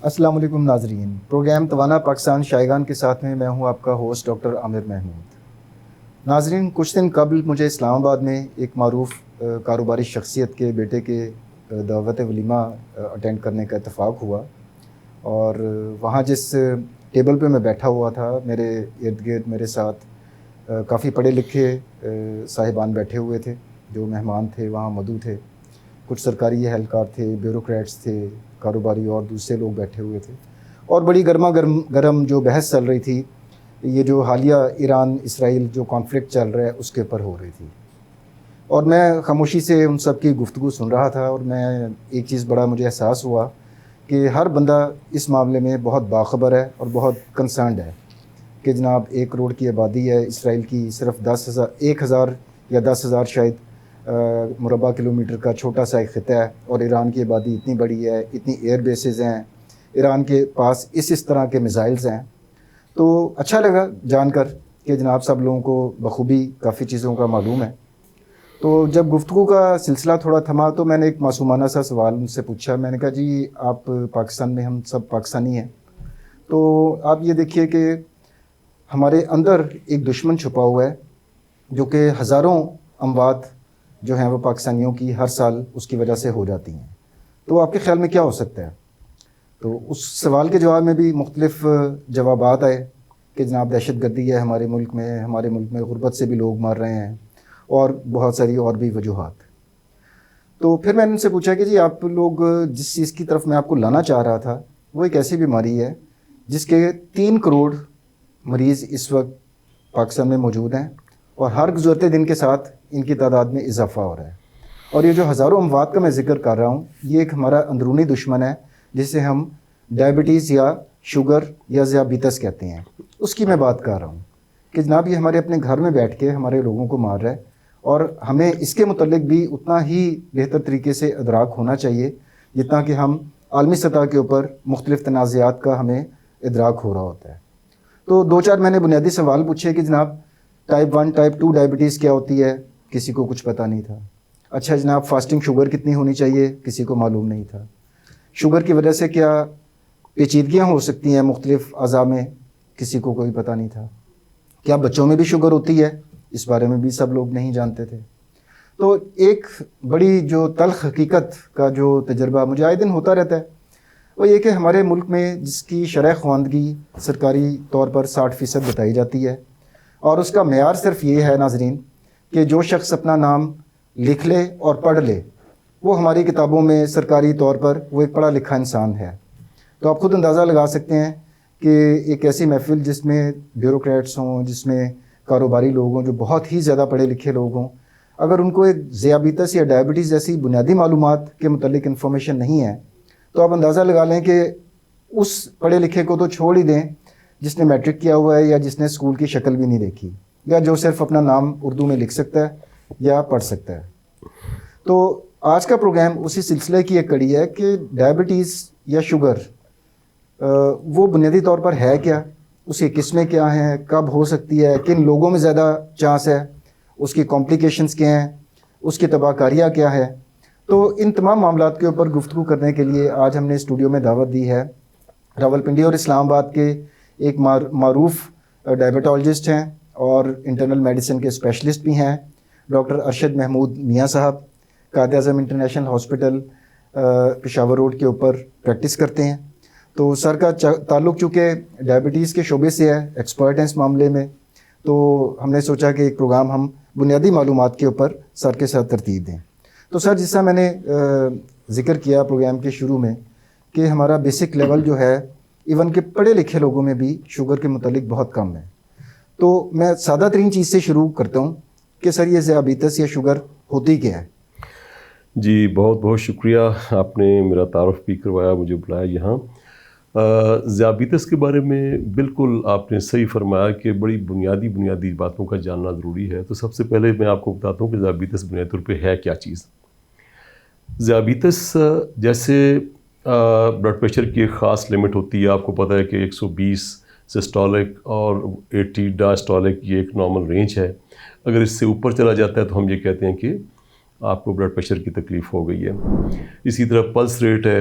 السلام علیکم ناظرین، پروگرام توانا پاکستان شائقان کے ساتھ میں ہوں آپ کا ہوسٹ ڈاکٹر عامر محمود۔ ناظرین، کچھ دن قبل مجھے اسلام آباد میں ایک معروف کاروباری شخصیت کے بیٹے کے دعوت ولیمہ اٹینڈ کرنے کا اتفاق ہوا، اور وہاں جس ٹیبل پہ میں بیٹھا ہوا تھا میرے ارد گرد میرے ساتھ کافی پڑھے لکھے صاحبان بیٹھے ہوئے تھے جو مہمان تھے، وہاں مدعو تھے، کچھ سرکاری اہلکار تھے، بیوروکریٹس تھے، کاروباری اور دوسرے لوگ بیٹھے ہوئے تھے، اور بڑی گرم جو بحث چل رہی تھی یہ جو حالیہ ایران اسرائیل جو کانفلکٹ چل رہا ہے اس کے اوپر ہو رہی تھی، اور میں خاموشی سے ان سب کی گفتگو سن رہا تھا، اور میں ایک چیز بڑا مجھے احساس ہوا کہ ہر بندہ اس معاملے میں بہت باخبر ہے اور بہت کنسرنڈ ہے کہ جناب 1 کروڑ کی آبادی ہے اسرائیل کی، صرف 1,000 یا 10,000 شاید مربع کلومیٹر کا چھوٹا سا ایک خطہ ہے، اور ایران کی آبادی اتنی بڑی ہے، اتنی ایئر بیسز ہیں، ایران کے پاس اس طرح کے میزائلز ہیں۔ تو اچھا لگا جان کر کہ جناب سب لوگوں کو بخوبی کافی چیزوں کا معلوم ہے۔ تو جب گفتگو کا سلسلہ تھوڑا تھما تو میں نے ایک معصومانہ سا سوال ان سے پوچھا، میں نے کہا جی آپ پاکستان میں، ہم سب پاکستانی ہیں، تو آپ یہ دیکھیے کہ ہمارے اندر ایک دشمن چھپا ہوا ہے جو کہ ہزاروں اموات جو ہیں وہ پاکستانیوں کی ہر سال اس کی وجہ سے ہو جاتی ہیں، تو آپ کے خیال میں کیا ہو سکتا ہے؟ تو اس سوال کے جواب میں بھی مختلف جوابات آئے کہ جناب دہشت گردی ہے ہمارے ملک میں غربت سے بھی لوگ مر رہے ہیں، اور بہت ساری اور بھی وجوہات۔ تو پھر میں نے ان سے پوچھا کہ جی آپ لوگ جس چیز کی طرف میں آپ کو لانا چاہ رہا تھا وہ ایک ایسی بیماری ہے جس کے 3 کروڑ مریض اس وقت پاکستان میں موجود ہیں، اور ہر گزرتے دن کے ساتھ ان کی تعداد میں اضافہ ہو رہا ہے، اور یہ جو ہزاروں اموات کا میں ذکر کر رہا ہوں یہ ایک ہمارا اندرونی دشمن ہے جسے ہم ڈائبٹیز یا شوگر یا ذیابیطس کہتے ہیں، اس کی میں بات کر رہا ہوں کہ جناب یہ ہمارے اپنے گھر میں بیٹھ کے ہمارے لوگوں کو مار رہا ہے، اور ہمیں اس کے متعلق بھی اتنا ہی بہتر طریقے سے ادراک ہونا چاہیے جتنا کہ ہم عالمی سطح کے اوپر مختلف تنازعات کا ہمیں ادراک ہو رہا ہوتا ہے۔ تو 2-4 میں نے بنیادی سوال پوچھے کہ جناب ٹائپ 1 ٹائپ 2 ڈائبٹیز کیا ہوتی ہے، کسی کو کچھ پتہ نہیں تھا۔ اچھا جناب فاسٹنگ شوگر کتنی ہونی چاہیے، کسی کو معلوم نہیں تھا۔ شوگر کی وجہ سے کیا پیچیدگیاں ہو سکتی ہیں مختلف اعضاء میں، کسی کو کوئی پتہ نہیں تھا۔ کیا بچوں میں بھی شوگر ہوتی ہے، اس بارے میں بھی سب لوگ نہیں جانتے تھے۔ تو ایک بڑی جو تلخ حقیقت کا جو تجربہ مجھے آئے دن ہوتا رہتا ہے وہ یہ کہ ہمارے ملک میں جس کی شرح خواندگی سرکاری طور پر 60% بتائی جاتی ہے، اور اس کا معیار صرف یہ ہے ناظرین کہ جو شخص اپنا نام لکھ لے اور پڑھ لے وہ ہماری کتابوں میں سرکاری طور پر وہ ایک پڑھا لکھا انسان ہے۔ تو آپ خود اندازہ لگا سکتے ہیں کہ ایک ایسی محفل جس میں بیوروکریٹس ہوں، جس میں کاروباری لوگ ہوں جو بہت ہی زیادہ پڑھے لکھے لوگ ہوں، اگر ان کو ایک ذیابیطس یا ڈائبٹیز جیسی بنیادی معلومات کے متعلق انفارمیشن نہیں ہے تو آپ اندازہ لگا لیں کہ اس پڑھے لکھے کو تو چھوڑ ہی دیں جس نے میٹرک کیا ہوا ہے یا جس نے اسکول کی شکل بھی نہیں دیکھی، یا جو صرف اپنا نام اردو میں لکھ سکتا ہے یا پڑھ سکتا ہے۔ تو آج کا پروگرام اسی سلسلے کی ایک کڑی ہے کہ ڈائبٹیز یا شوگر وہ بنیادی طور پر ہے کیا، اس کی قسمیں کیا ہیں، کب ہو سکتی ہے، کن لوگوں میں زیادہ چانس ہے، اس کی کمپلیکیشنز کیا ہیں، اس کی تباہ کاریاں کیا ہے۔ تو ان تمام معاملات کے اوپر گفتگو کرنے کے لیے آج ہم نے اسٹوڈیو میں دعوت دی ہے راولپنڈی اور اسلام آباد کے ایک معروف ڈائبٹالوجسٹ ہیں اور انٹرنل میڈیسن کے اسپیشلسٹ بھی ہیں، ڈاکٹر ارشد محمود میاں صاحب، Quaid Azam international hospital Peshawar road کے اوپر پریکٹس کرتے ہیں۔ تو سر کا تعلق چونکہ ڈائبٹیز کے شعبے سے ہے، ایکسپرٹ ہیں اس معاملے میں، تو ہم نے سوچا کہ ایک پروگرام ہم بنیادی معلومات کے اوپر سر کے ساتھ ترتیب دیں۔ تو سر جس طرح میں نے ذکر کیا پروگرام کے شروع میں کہ ہمارا بیسک لیول جو ہے ایون کہ پڑھے لکھے لوگوں میں بھی شوگر کے متعلق بہت کم ہے، تو میں سادہ ترین چیز سے شروع کرتا ہوں کہ سر یہ ذیابیطس یا شوگر ہوتی کیا ہے؟ جی بہت بہت شکریہ، آپ نے میرا تعارف بھی کروایا، مجھے بلایا یہاں۔ ذیابیطس کے بارے میں بالکل آپ نے صحیح فرمایا کہ بڑی بنیادی باتوں کا جاننا ضروری ہے۔ تو سب سے پہلے میں آپ کو بتاتا ہوں کہ ذیابیطس بنیادی طور پہ ہے کیا چیز۔ ذیابیطس جیسے بلڈ پریشر کی ایک خاص لمٹ ہوتی ہے، آپ کو پتہ ہے کہ 120 سسٹولک اور 80 ڈائسٹولک یہ ایک نارمل رینج ہے۔ اگر اس سے اوپر چلا جاتا ہے تو ہم یہ کہتے ہیں کہ آپ کو بلڈ پریشر کی تکلیف ہو گئی ہے۔ اسی طرح پلس ریٹ ہے،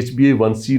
HbA1c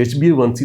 HbA1c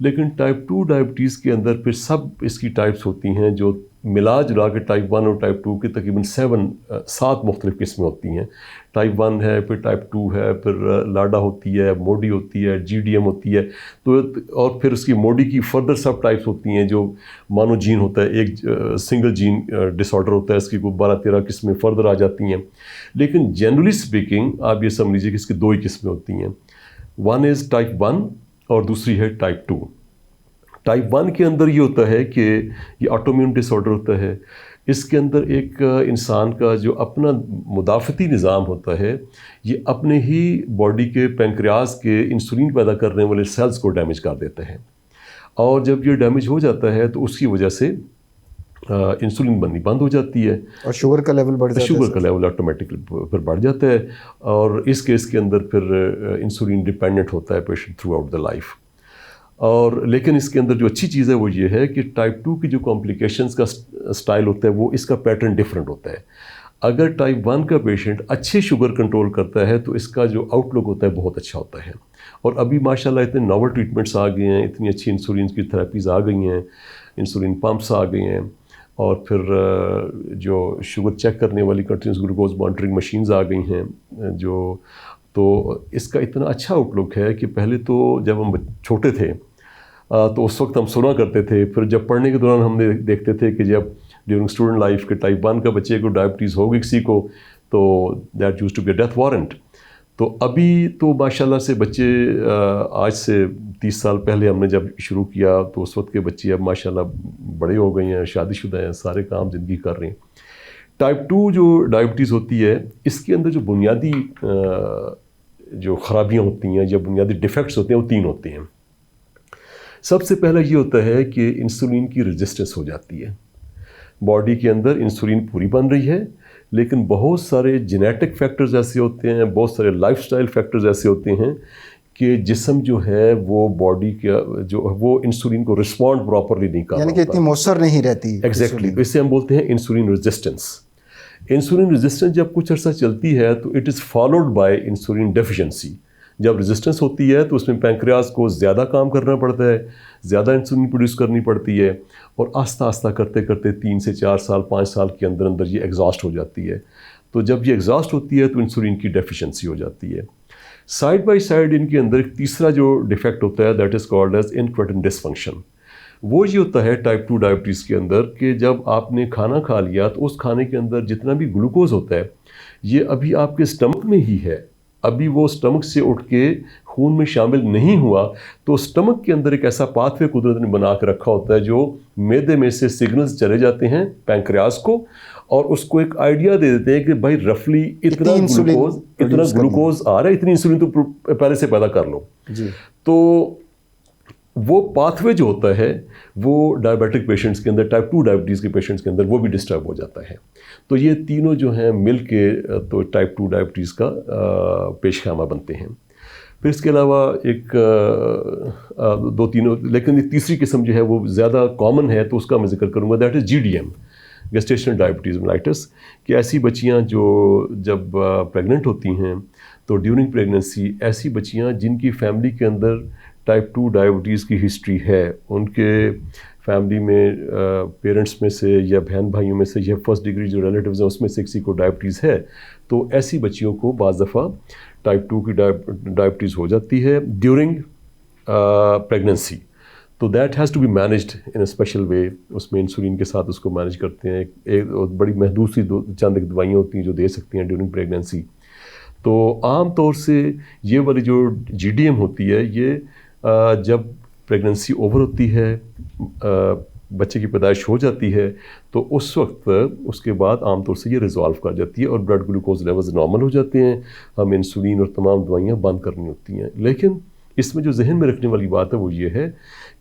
لیکن ٹائپ 2 ڈائبٹیز کے اندر پھر سب اس کی ٹائپس ہوتی ہیں جو ملا جلا کے ٹائپ 1 اور ٹائپ 2 کی تقریباً 7 مختلف قسمیں ہوتی ہیں. ٹائپ 1 ہے، پھر ٹائپ 2 ہے، پھر لاڈا ہوتی ہے، موڈی ہوتی ہے، جی ڈی ایم ہوتی ہے. تو اور پھر اس کی موڈی کی فردر سب ٹائپس ہوتی ہیں جو مانو جین ہوتا ہے، ایک سنگل جین ڈس آرڈر ہوتا ہے، اس کی کوئی 12-13 قسمیں فردر آ جاتی ہیں. لیکن جنرلی اسپیکنگ آپ یہ سمجھ لیجیے کہ اس کی 2 ہی قسمیں ہوتی ہیں. ون از ٹائپ 1 اور دوسری ہے ٹائپ 2. ٹائپ 1 کے اندر یہ ہوتا ہے کہ یہ آٹومیون ڈس آرڈر ہوتا ہے. اس کے اندر ایک انسان کا جو اپنا مدافعتی نظام ہوتا ہے یہ اپنے ہی باڈی کے پینکریاس کے انسولین پیدا کرنے والے سیلز کو ڈیمیج کر دیتا ہے، اور جب یہ ڈیمیج ہو جاتا ہے تو اس کی وجہ سے انسولین بننی بند ہو جاتی ہے اور شوگر کا لیول بڑھ جاتا ہے. شوگر کا لیول آٹومیٹکلی پھر بڑھ جاتا ہے، اور اس کیس کے اندر پھر انسولین ڈپینڈنٹ ہوتا ہے patient through out the life. اور لیکن اس کے اندر جو اچھی چیز ہے وہ یہ ہے کہ ٹائپ 2 کی جو کمپلیکیشنز کا سٹائل ہوتا ہے وہ اس کا پیٹرن ڈفرینٹ ہوتا ہے. اگر ٹائپ 1 کا پیشنٹ اچھے شوگر کنٹرول کرتا ہے تو اس کا جو آؤٹ لک ہوتا ہے بہت اچھا ہوتا ہے. اور ابھی ماشاءاللہ اتنے ناول ٹریٹمنٹس آ گئے ہیں، اتنی اچھی انسولین کی تھراپیز آ گئی ہیں، انسولین پمپس آ گئی ہیں، اور پھر جو شوگر چیک کرنے والی کنٹینیوس گلوکوز مانیٹرنگ مشینز آ گئی ہیں جو، تو اس کا اتنا اچھا آؤٹ لک ہے کہ پہلے تو جب ہم چھوٹے تھے تو اس وقت ہم سنا کرتے تھے، پھر جب پڑھنے کے دوران ہم دیکھتے تھے کہ جب ڈیورنگ اسٹوڈنٹ لائف کے ٹائپ 1 کا بچے کو ڈائبٹیز ہوگی کسی کو تو that use to be death warrant. تو ابھی تو ماشاءاللہ سے بچے آج سے 30 سال پہلے ہم نے جب شروع کیا تو اس وقت کے بچے اب ماشاءاللہ بڑے ہو گئے ہیں، شادی شدہ ہیں، سارے کام زندگی کر رہے ہیں. ٹائپ 2 جو ڈائبٹیز ہوتی ہے اس کے اندر جو بنیادی جو خرابیاں ہوتی ہیں یا بنیادی ڈیفیکٹس ہوتے ہیں وہ 3 ہوتے ہیں. سب سے پہلا یہ ہوتا ہے کہ انسولین کی ریزسٹنس ہو جاتی ہے. باڈی کے اندر انسولین پوری بن رہی ہے لیکن بہت سارے جینیٹک فیکٹرز ایسے ہوتے ہیں، بہت سارے لائف سٹائل فیکٹرز ایسے ہوتے ہیں کہ جسم جو ہے وہ باڈی کا جو وہ انسولین کو رسپونڈ پراپرلی نہیں کر رہا، یعنی کہ اتنی مؤثر نہیں رہتی. ایگزیکٹلی. اسے ہم بولتے ہیں انسولین ریزسٹنس. انسولین ریزسٹنس جب کچھ عرصہ چلتی ہے تو it is followed by insulin deficiency. جب ریزسٹنس ہوتی ہے تو اس میں پینکریاس کو زیادہ کام کرنا پڑتا ہے، زیادہ انسولین پروڈیوس کرنی پڑتی ہے، اور آہستہ آہستہ کرتے کرتے 3 سے 4 سال 5 سال کے اندر اندر یہ ایگزاسٹ ہو جاتی ہے. تو جب یہ ایگزاسٹ ہوتی ہے تو انسولین کی ڈیفیشنسی ہو جاتی ہے. سائڈ بائی سائڈ ان کے اندر ایک تیسرا جو ڈیفیکٹ ہوتا ہے that is called as incretin dysfunction. وہ یہ ہوتا ہے ٹائپ 2 ڈائبٹیز کے اندر کہ جب آپ نے کھانا کھا لیا تو اس کھانے کے اندر جتنا بھی گلوکوز ہوتا ہے یہ ابھی آپ کے اسٹمک میں ہی ہے، ابھی وہ اسٹمک سے اٹھ کے خون میں شامل نہیں ہوا. تو اسٹمک کے اندر ایک ایسا پاتھ وے قدرت نے بنا کے رکھا ہوتا ہے جو معدے میں سے سگنلز چلے جاتے ہیں پینکریاس کو، اور اس کو ایک آئیڈیا دے دیتے ہیں کہ بھائی رفلی اتنا گلوکوز آ رہا ہے، اتنی انسولین تو پہلے سے پیدا کر لو. تو وہ پاتھ وے جو ہوتا ہے وہ ڈائبیٹک پیشنٹس کے اندر، ٹائپ 2 ڈائبٹیز کے پیشنٹس کے اندر وہ بھی ڈسٹرب ہو جاتا ہے. تو یہ تینوں جو ہیں مل کے تو ٹائپ 2 ڈائبٹیز کا پیش خیمہ بنتے ہیں. پھر اس کے علاوہ ایک 2-3 لیکن ایک تیسری قسم جو ہے وہ زیادہ کامن ہے تو اس کا میں ذکر کروں گا، that is G D M, gestational diabetes mellitus. کہ ایسی بچیاں جو جب پریگننٹ ہوتی ہیں تو ڈیورنگ پریگننسی ایسی بچیاں جن کی فیملی کے اندر ٹائپ 2 ڈائبٹیز کی ہسٹری ہے، ان کے فیملی میں پیرنٹس میں سے یا بہن بھائیوں میں سے یا فرسٹ ڈگری جو ریلیٹیوز ہیں اس میں سے کسی کو ڈائبٹیز ہے، تو ایسی بچیوں کو بعض دفعہ ٹائپ 2 کی ڈائبٹیز ہو جاتی ہے ڈیورنگ پریگننسی. تو that has to be managed in a special way. اس میں انسولین کے ساتھ اس کو مینیج کرتے ہیں. ایک بڑی محدود سی چند ایک دوائیاں ہوتی ہیں جو دے سکتی ہیں ڈیورنگ پریگننسی. تو عام طور سے یہ والی جو جی ڈی ایم ہوتی ہے یہ جب پریگننسی اوور ہوتی ہے، بچے کی پیدائش ہو جاتی ہے، تو اس وقت اس کے بعد عام طور سے یہ ریزالو کر جاتی ہے اور بلڈ گلوکوز لیولز نارمل ہو جاتے ہیں. ہم انسولین اور تمام دوائیاں بند کرنی ہوتی ہیں. لیکن اس میں جو ذہن میں رکھنے والی بات ہے وہ یہ ہے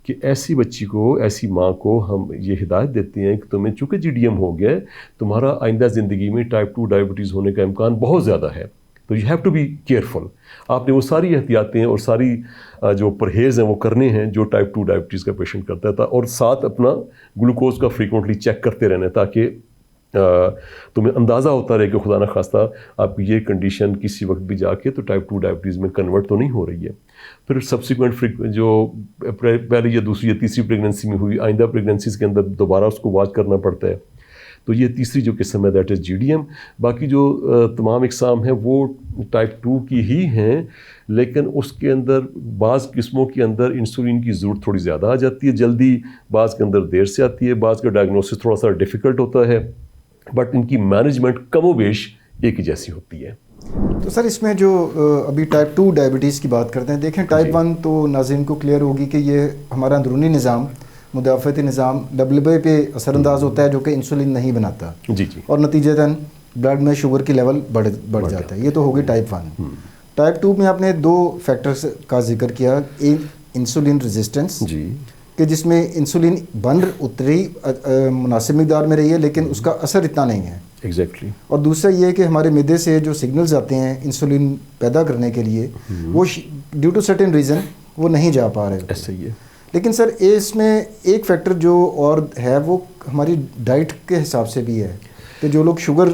کہ ایسی بچی کو، ایسی ماں کو ہم یہ ہدایت دیتے ہیں کہ تمہیں چونکہ جی ڈی ایم ہو گیا ہے، تمہارا آئندہ زندگی میں ٹائپ 2 ڈائبٹیز ہونے کا امکان بہت زیادہ ہے، تو you have to be careful. آپ نے وہ ساری احتیاطیں اور ساری جو پرہیز ہیں وہ کرنے ہیں جو ٹائپ 2 ڈائبٹیز کا پیشنٹ کرتا تھا، اور ساتھ اپنا گلوکوز کا فریکوینٹلی چیک کرتے رہنا تاکہ تمہیں اندازہ ہوتا رہے کہ خدا نخواستہ آپ کی یہ کنڈیشن کسی وقت بھی جا کے تو ٹائپ 2 ڈائبٹیز میں کنورٹ تو نہیں ہو رہی ہے. پھر سبسیکوینٹ جو پہلی یا دوسری یا تیسری پریگننسی میں ہوئی، آئندہ پریگننسیز کے اندر دوبارہ اس کو واچ کرنا پڑتا ہے. تو یہ تیسری جو قسم ہے that is G D M. باقی جو تمام اقسام ہیں وہ ٹائپ 2 کی ہی ہیں، لیکن اس کے اندر بعض قسموں کے اندر انسولین کی ضرورت تھوڑی زیادہ آ جاتی ہے جلدی، بعض کے اندر دیر سے آتی ہے، بعض کا ڈائگنوسس تھوڑا سا ڈیفیکلٹ ہوتا ہے، بٹ ان کی مینجمنٹ کم و بیش ایک ہی جیسی ہوتی ہے. تو سر اس میں جو ابھی ٹائپ 2 ڈائبٹیز کی بات کرتے ہیں، دیکھیں ٹائپ 1 تو ناظرین کو کلیئر ہوگی کہ یہ ہمارا اندرونی نظام، مدافعتی نظام WBA پہ اثر انداز ہوتا ہے جو کہ انسولین نہیں بناتا، جی اور نتیجتاً بلڈ میں شوگر کی لیول بڑھ جاتا ہے. یہ تو ہوگی ٹائپ 1. ٹائپ 2 میں آپ نے 2 فیکٹرز کا ذکر کیا، ایک انسولین ریزسٹنس، جی کہ جس میں انسولین بن اتری مناسب مقدار میں رہی ہے لیکن اس کا اثر اتنا نہیں ہے. ایگزیکٹلی. اور دوسرا یہ کہ ہمارے معدے سے جو سگنلز آتے ہیں انسولین پیدا کرنے کے لیے وہ ڈیو ٹو سرٹن ریزن وہ نہیں جا پا رہے. ایسا ہی ہے. لیکن سر اس میں ایک فیکٹر جو اور ہے وہ ہماری ڈائٹ کے حساب سے بھی ہے کہ جو لوگ شوگر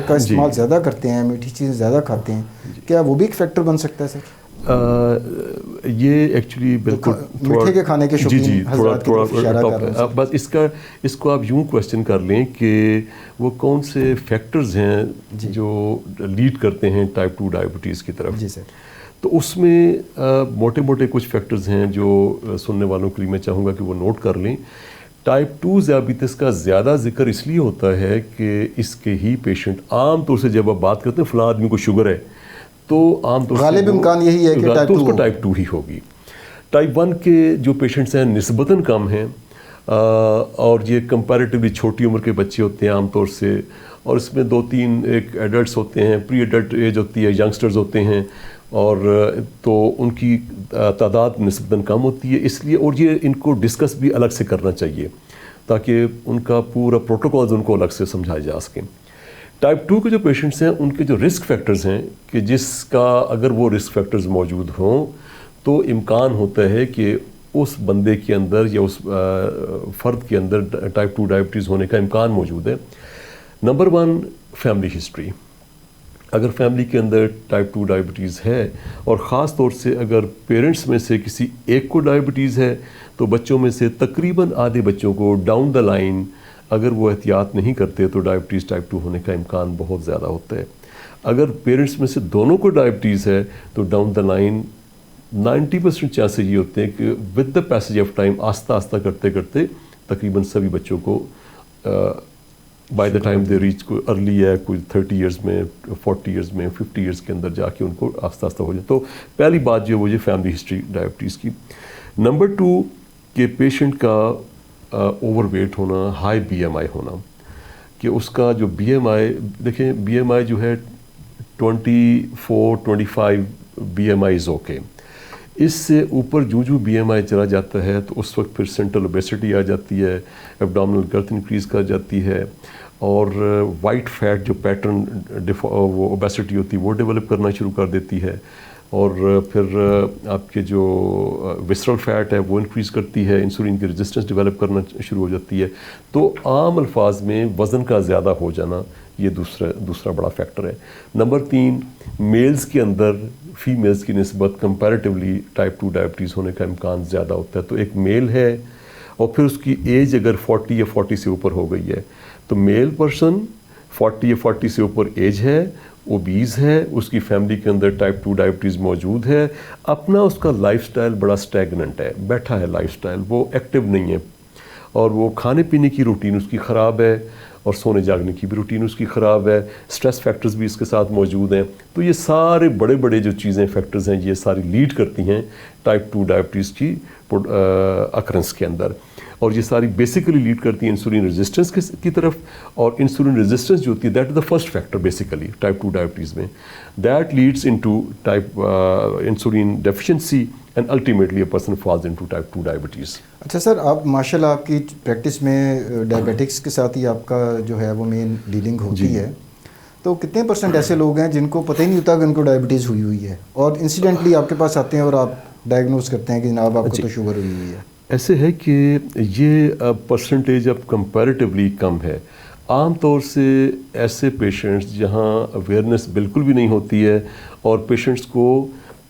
کا استعمال زیادہ کرتے ہیں، میٹھی چیزیں زیادہ کھاتے ہیں، کیا وہ بھی ایک فیکٹر بن سکتا ہے سر؟ یہ ایکچولی بالکل میٹھے کے کھانے کے شوقین حضرات کی طرف اشارہ کر رہا ہوں. بس اس کو آپ یوں کوشچن کر لیں کہ وہ کون سے فیکٹرز ہیں جو لیڈ کرتے ہیں ٹائپ 2 ڈائبٹیز کی طرف. جی سر. تو اس میں موٹے موٹے کچھ فیکٹرز ہیں جو سننے والوں کے لیے میں چاہوں گا کہ وہ نوٹ کر لیں. ٹائپ 2 ذیابیطس کا زیادہ ذکر اس لیے ہوتا ہے کہ اس کے ہی پیشنٹ عام طور سے جب آپ بات کرتے ہیں فلاں آدمی کو شوگر ہے تو عام طور سے غالب امکان یہی ہے کہ تو اس کو ٹائپ 2 ہی ہوگی. ٹائپ 1 کے جو پیشنٹس ہیں نسبتاً کم ہیں، اور یہ کمپیریٹیولی چھوٹی عمر کے بچے ہوتے ہیں عام طور سے، اور اس میں 2-3 ایک ایڈلٹس ہوتے ہیں، پری ایڈلٹ ایج ہوتی ہے، ینگسٹرز ہوتے ہیں، اور تو ان کی تعداد نسبتاً کم ہوتی ہے. اس لیے اور یہ ان کو ڈسکس بھی الگ سے کرنا چاہیے تاکہ ان کا پورا پروٹوکولز ان کو الگ سے سمجھائے جا سکیں. ٹائپ 2 کے جو پیشنٹس ہیں ان کے جو رسک فیکٹرز ہیں کہ جس کا اگر وہ رسک فیکٹرز موجود ہوں تو امکان ہوتا ہے کہ اس بندے کے اندر یا اس فرد کے اندر ٹائپ 2 ڈائبٹیز ہونے کا امکان موجود ہے. Number 1 family history. اگر فیملی کے اندر ٹائپ 2 ڈائبٹیز ہے اور خاص طور سے اگر پیرنٹس میں سے کسی ایک کو ڈائبٹیز ہے تو بچوں میں سے تقریباً آدھے بچوں کو ڈاؤن دا لائن اگر وہ احتیاط نہیں کرتے تو ڈائبٹیز ٹائپ 2 ہونے کا امکان بہت زیادہ ہوتا ہے. اگر پیرنٹس میں سے دونوں کو ڈائبٹیز ہے تو ڈاؤن دا لائن 90% چانسز یہ ہوتے ہیں کہ with the passage of time آہستہ آہستہ کرتے کرتے تقریباً سبھی بچوں کو by the time they reach کوئی ارلی ہے، کوئی 30 ایئرز میں، 40 ایئرز میں، 50 ایئرز کے اندر جا کے ان کو آہستہ آہستہ ہو جائے. تو پہلی بات جو ہے وہ یہ فیملی ہسٹری ڈائبٹیز کی. نمبر 2 کہ پیشنٹ کا اوور ویٹ ہونا، ہائی BMI ہونا، کہ اس کا جو BMI دیکھیں BMI جو ہے 24-25 BMI از اوکے. اس سے اوپر جو BMI چلا جاتا ہے تو اس وقت پھر سینٹرل اوبیسٹی آ جاتی ہے، ایبڈومنل گرتھ انکریز کر جاتی ہے، اور وائٹ فیٹ جو پیٹرن وہ اوبیسٹی ہوتی ہے وہ ڈیولپ کرنا شروع کر دیتی ہے، اور پھر آپ کے جو وسرل فیٹ ہے وہ انکریز کرتی ہے، انسولین کی ریزسٹنس ڈیولپ کرنا شروع ہو جاتی ہے. تو عام الفاظ میں وزن کا زیادہ ہو جانا یہ دوسرا بڑا فیکٹر ہے. نمبر 3 میلز کے اندر فیمیلز کی نسبت کمپیریٹیولی ٹائپ 2 ڈائبٹیز ہونے کا امکان زیادہ ہوتا ہے. تو ایک میل ہے اور پھر اس کی ایج اگر 40 یا 40 سے اوپر ہو گئی ہے تو میل پرسن 40 یا 40 سے اوپر ایج ہے، اوبیز ہے، اس کی فیملی کے اندر ٹائپ 2 ڈائبٹیز موجود ہے، اپنا اس کا لائف سٹائل بڑا سٹیگننٹ ہے، بیٹھا ہے لائف سٹائل، وہ ایکٹیو نہیں ہے، اور وہ کھانے پینے کی روٹین اس کی خراب ہے، اور سونے جاگنے کی بھی روٹین اس کی خراب ہے، سٹریس فیکٹرز بھی اس کے ساتھ موجود ہیں. تو یہ سارے بڑے بڑے جو چیزیں فیکٹرز ہیں یہ ساری لیڈ کرتی ہیں ٹائپ 2 ڈائبٹیز کی اکرنس کے اندر، اور یہ ساری بیسیکلی لیڈ کرتی ہیں انسولین ریزسٹنس کی طرف. اور انسولین ریزسٹنس جو ہوتی ہے that is the first factor basically type 2 diabetes میں، that leads into type insulin deficiency and ultimately a person falls into type 2 diabetes. اچھا سر، آپ ماشاء اللہ آپ کی پریکٹس میں ڈائبیٹکس کے ساتھ ہی آپ کا جو ہے وہ مین ڈیلنگ ہوتی ہے، تو کتنے % ایسے لوگ ہیں جن کو پتہ ہی نہیں ہوتا کہ ان کو ڈائبٹیز ہوئی ہے اور انسیڈنٹلی آپ کے پاس آتے ہیں اور آپ ڈائگنوز کرتے ہیں کہ جناب آپ کو تو شوگر ہوئی ہے؟ ایسے ہے کہ یہ پرسنٹیج اب کمپیریٹیولی کم ہے. عام طور سے ایسے پیشنٹس جہاں اویئرنیس بالکل بھی نہیں ہوتی ہے اور پیشنٹس کو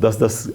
10-10,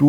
2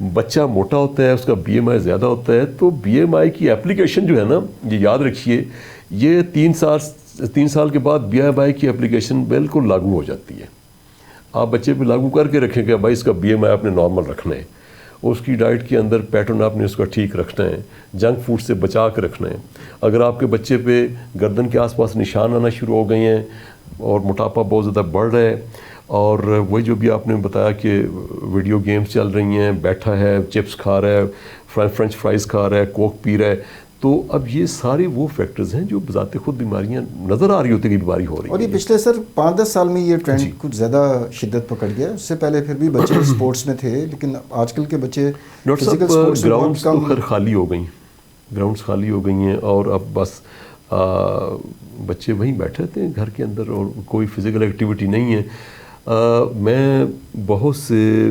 بچہ موٹا ہوتا ہے, اس کا بی ایم آئی زیادہ ہوتا ہے, تو بی ایم آئی کی اپلیکیشن جو ہے نا, یہ یاد رکھیے, یہ 3 سال کے بعد بی ایم آئی کی اپلیکیشن بالکل لاگو ہو جاتی ہے. آپ بچے پہ لاگو کر کے رکھیں کہ بھائی اس کا بی ایم آئی آپ نے نارمل رکھنا ہے, اس کی ڈائٹ کے اندر پیٹرن آپ نے اس کا ٹھیک رکھنا ہے, جنک فوڈ سے بچا کے رکھنا ہے. اگر آپ کے بچے پہ گردن کے آس پاس نشان آنا شروع ہو گئے ہیں اور موٹاپا بہت زیادہ بڑھ رہا ہے, اور وہی جو بھی آپ نے بتایا کہ ویڈیو گیمز چل رہی ہیں, بیٹھا ہے, چپس کھا رہا ہے, فرینچ فرائز کھا رہا ہے, کوک پی رہا ہے, تو اب یہ سارے وہ فیکٹرز ہیں جو بذات خود بیماریاں نظر آ رہی ہوتی کہ بیماری ہو رہی ہے. اور یہ پچھلے سر 5-10 سال میں یہ ٹرینڈ کچھ زیادہ شدت پکڑ گیا. اس سے پہلے پھر بھی بچے اسپورٹس میں تھے, لیکن آج کل کے بچے ڈاکٹر صاحب گراؤنڈس تو خیر خالی ہو گئیں, گراؤنڈس خالی ہو گئی ہیں, اور اب بس بچے وہیں بیٹھے رہتے ہیں گھر کے اندر, اور کوئی فزیکل ایکٹیویٹی نہیں ہے. میں بہت سے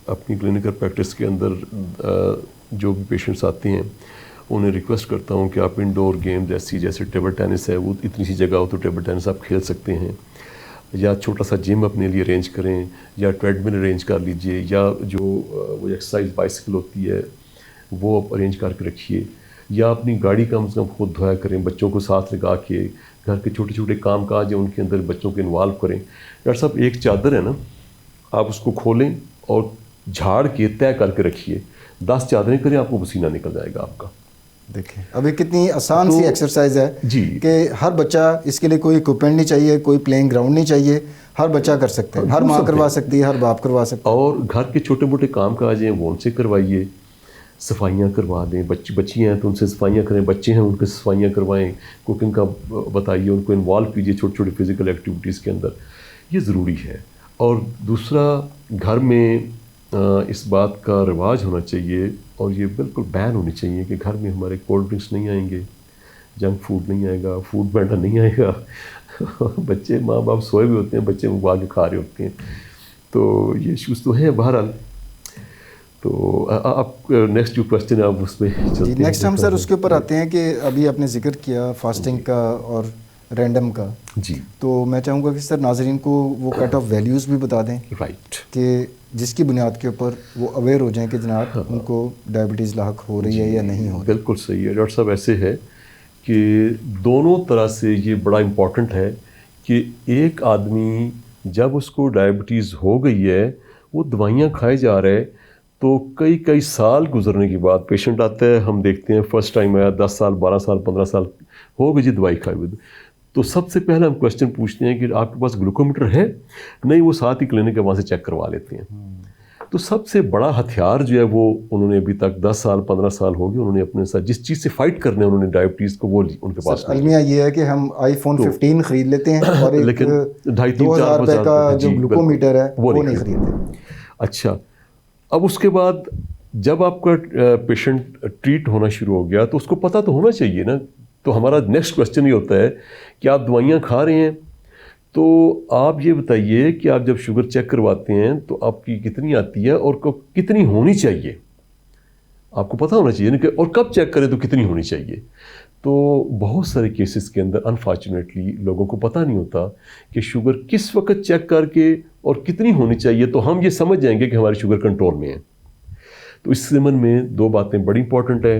اپنی کلینکل پریکٹس کے اندر جو بھی پیشنٹس آتے ہیں انہیں ریکویسٹ کرتا ہوں کہ آپ انڈور گیمز جیسے ٹیبل ٹینس ہے, وہ اتنی سی جگہ ہو تو ٹیبل ٹینس آپ کھیل سکتے ہیں, یا چھوٹا سا جم اپنے لیے ارینج کریں, یا ٹریڈ مل ارینج کر لیجئے, یا جو وہ ایکسرسائز بائسیکل ہوتی ہے وہ آپ ارینج کر کے رکھیے, یا اپنی گاڑی کم از کم خود دھویا کریں, بچوں کو ساتھ لگا کے گھر کے چھوٹے چھوٹے کام کاج ہیں ان کے اندر بچوں کو انوالو کریں. ڈاکٹر صاحب ایک چادر ہے نا, آپ اس کو کھولیں اور جھاڑ کے طے کر کے رکھیے, 10 چادریں کریں, آپ کو پسینہ نکل جائے گا آپ کا. دیکھیں ابھی کتنی آسان سی ایکسرسائز ہے جی کہ ہر بچہ, اس کے لیے کوئی اکوپمنٹ نہیں چاہیے, کوئی پلینگ گراؤنڈ نہیں چاہیے, ہر بچہ کر سکتا ہے, ہر ماں کروا سکتی ہے, ہر باپ کروا سکتا ہے. اور گھر کے چھوٹے موٹے کام کاج ہیں وہ ان سے کروائیے, صفائیاں کروا دیں, بچی ہیں تو ان سے صفائیاں کریں, بچے ہیں ان کے صفائیاں کروائیں, کوکنگ کا بتائیے, ان کو انوالو کیجیے چھوٹی چھوٹی فزیکل ایکٹیویٹیز کے اندر, یہ ضروری ہے. اور دوسرا, گھر میں اس بات کا رواج ہونا چاہیے, اور یہ بالکل بین ہونی چاہیے کہ گھر میں ہمارے کولڈ ڈرنکس نہیں آئیں گے, جنک فوڈ نہیں آئے گا, فوڈ بینڈا نہیں آئے گا. بچے ماں باپ سوئے ہوئے ہوتے ہیں, بچے منگوا کے کھا رہے ہوتے ہیں, تو یہ ایشوز تو ہیں بہرحال. تو آپ نیکسٹ جو کوشچن ہے آپ اس پہ چلتے ہیں. نیکسٹ ہم سر اس کے اوپر آتے ہیں کہ ابھی آپ نے ذکر کیا فاسٹنگ کا اور رینڈم کا, جی, تو میں چاہوں گا کہ سر ناظرین کو وہ کٹ آف ویلیوز بھی بتا دیں, رائٹ, کہ جس کی بنیاد کے اوپر وہ اویئر ہو جائیں کہ جناب ان کو ڈائبٹیز لاحق ہو رہی ہے یا نہیں ہو رہی. بالکل صحیح ہے ڈاکٹر صاحب. ایسے ہے کہ دونوں طرح سے یہ بڑا امپورٹنٹ ہے کہ ایک آدمی جب اس کو ڈائبٹیز ہو گئی ہے, وہ دوائیاں کھائے جا رہے, تو کئی سال گزرنے کے بعد پیشنٹ آتا ہے, ہم دیکھتے ہیں فرسٹ ٹائم آیا 10 سال 12 سال 15 سال ہو گئی جی دوائی کھائے ہوئے, تو سب سے پہلے ہم کوشچن پوچھتے ہیں کہ آپ کے پاس گلوکومیٹر ہے؟ نہیں, وہ ساتھ ہی کلینک کے وہاں سے چیک کروا لیتے ہیں. تو سب سے بڑا ہتھیار جو ہے وہ انہوں نے ابھی تک 10 سال 15 سال ہو گئے, انہوں نے اپنے ساتھ جس چیز سے فائٹ کرنے انہوں نے ڈائبٹیز کو, وہ ان کے پاس. المیہ یہ ہے کہ ہم آئی فون 15 خرید لیتے ہیں اور ایک لیکن 2,000 روپے کا جو گلوکومیٹر ہے وہ نہیں خریدتے. اچھا, اب اس کے بعد جب آپ کا پیشنٹ ٹریٹ ہونا شروع ہو گیا تو اس کو پتہ تو ہونا چاہیے نا. تو ہمارا نیکسٹ کوشچن یہ ہوتا ہے کہ آپ دوائیاں کھا رہے ہیں, تو آپ یہ بتائیے کہ آپ جب شوگر چیک کرواتے ہیں تو آپ کی کتنی آتی ہے اور کتنی ہونی چاہیے, آپ کو پتہ ہونا چاہیے نا, کہ اور کب چیک کریں تو کتنی ہونی چاہیے. تو بہت سارے کیسز کے اندر انفارچونیٹلی لوگوں کو پتہ نہیں ہوتا کہ شوگر کس وقت چیک کر کے اور کتنی ہونی چاہیے, تو ہم یہ سمجھ جائیں گے کہ ہماری شوگر کنٹرول میں ہے. تو اس ضمن میں 2 باتیں بڑی امپورٹنٹ ہیں.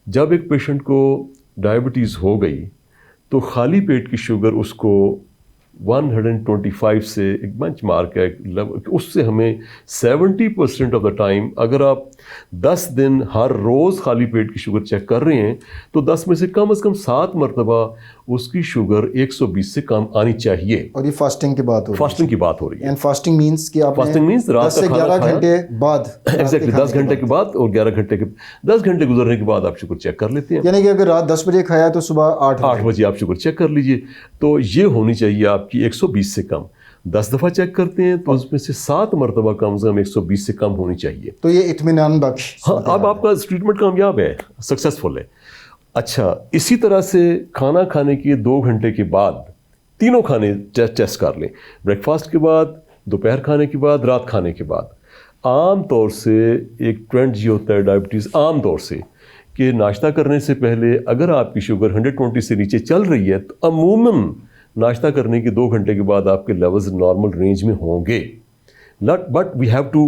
جب ایک پیشنٹ کو ڈائبٹیز ہو گئی تو خالی پیٹ کی شوگر اس کو 125 سے ایک بنچ مارک ہے, اس سے ہمیں 70% آف دا ٹائم, اگر آپ 10 دن ہر روز خالی پیٹ کی شوگر چیک کر رہے ہیں تو 10 میں سے کم از کم 7 مرتبہ اس کی شوگر 120 سے کم آنی چاہیے. اور یہ فاسٹنگ کی بات ہو رہی ہے. فاسٹنگ کی بات ہو رہی ہے. اینڈ فاسٹنگ مینس کہ آپ فاسٹنگ مینس رات سے 11 گھنٹے بعد, ایگزیکٹلی 10 گھنٹے کے بعد اور 11 گھنٹے کے 10 گھنٹے گزرنے کے بعد آپ شوگر چیک کر لیتے ہیں. یعنی کہ اگر رات 10 بجے کھایا تو صبح 8 بجے آپ شوگر چیک کر لیجئے. تو یہ ہونی چاہیے آپ کی 120 سے کم. 10 دفعہ چیک کرتے ہیں تو اس میں سے 7 مرتبہ کم از کم 120 سے کم ہونی چاہیے. تو یہ اطمینان بخش. ہاں, اب آپ کا ٹریٹمنٹ کامیاب ہے, سکسیزفل ہے. اچھا, اسی طرح سے کھانا کھانے کے 2 گھنٹے کے بعد تینوں کھانے ٹیسٹ کر لیں, بریک فاسٹ کے بعد, دوپہر کھانے کے بعد, رات کھانے کے بعد. عام طور سے ایک ٹرینڈ یہ ہوتا ہے ڈائبٹیز عام طور سے کہ ناشتہ کرنے سے پہلے اگر آپ کی شوگر 120 سے نیچے چل رہی ہے تو عموماً ناشتہ کرنے کے 2 گھنٹے کے بعد آپ کے لیولز نارمل رینج میں ہوں گے. بٹ وی ہیو ٹو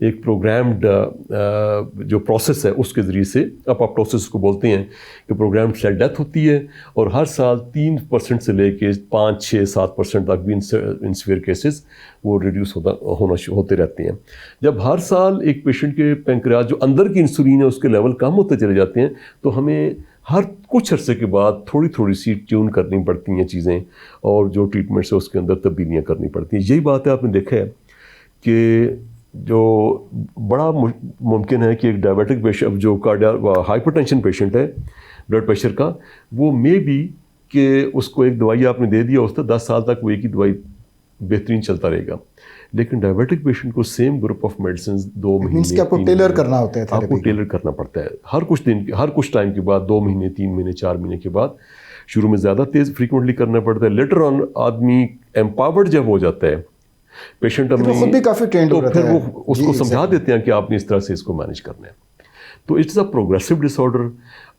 ایک پروگرامڈ جو پروسیس ہے اس کے ذریعے سے اپوپٹوسس کو بولتے ہیں کہ پروگرامڈ سیل ڈیتھ ہوتی ہے، اور ہر سال 3% سے لے کے 5, 6, 7% تک بھی ان سیویئر کیسز وہ ریڈیوس ہوتے رہتے ہیں. جب ہر سال ایک پیشنٹ کے پینکریاس جو اندر کی انسولین ہے اس کے لیول کم ہوتے چلے جاتے ہیں، تو ہمیں ہر کچھ عرصے کے بعد تھوڑی سی ٹیون کرنی پڑتی ہیں چیزیں، اور جو ٹریٹمنٹس ہے اس کے اندر تبدیلیاں کرنی پڑتی ہیں. یہی بات ہے آپ نے دیکھا ہے کہ جو بڑا ممکن ہے کہ ایک ڈائبیٹک پیشنٹ جو ہائپر ٹینشن پیشنٹ ہے بلڈ پریشر کا، وہ مے بھی کہ اس کو ایک دوائی آپ نے دے دیا، اس کا 10 سال تک وہ ایک ہی دوائی بہترین چلتا رہے گا. لیکن ڈائبیٹک پیشنٹ کو سیم گروپ آف میڈیسنز 2 مہینے آپ کو ٹیلر کرنا ہوتا ہے، آپ کو ٹیلر کرنا پڑتا ہے ہر کچھ ٹائم کے بعد، 2 مہینے 3 مہینے 4 مہینے کے بعد. شروع میں زیادہ تیز فریکوینٹلی کرنا پڑتا ہے، لیٹر آن آدمی ایمپاورڈ جب ہو جاتا ہے پیشنٹ خود بھی کافی ٹرینڈ ہو تو پھر وہ اس کو سمجھا دیتے ہیں کہ آپ نے اس طرح سے اس کو مینیج کرنا ہے. تو it's a progressive disorder,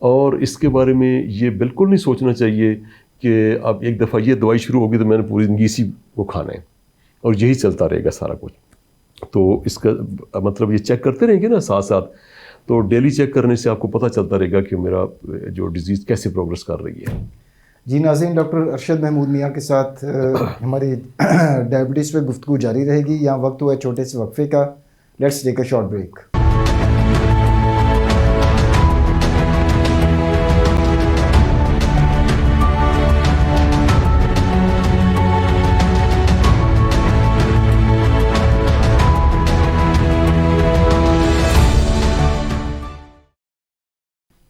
اور اس کے بارے میں یہ بالکل نہیں سوچنا چاہیے کہ اب ایک دفعہ یہ دوائی شروع ہوگی تو میں نے پوری زندگی اسی کو کھانا ہے اور یہی چلتا رہے گا سارا کچھ. تو اس کا مطلب یہ چیک کرتے رہیں گے نا ساتھ ساتھ، تو ڈیلی چیک کرنے سے آپ کو پتہ چلتا رہے گا کہ میرا جو ڈیزیز کیسے پروگریس کر رہی ہے. جی ناظرین، ڈاکٹر ارشد محمود میاں کے ساتھ ہماری ڈائبٹیز پہ گفتگو جاری رہے گی. یہاں وقت ہوا ہے چھوٹے سے وقفے کا. Let's take a short break.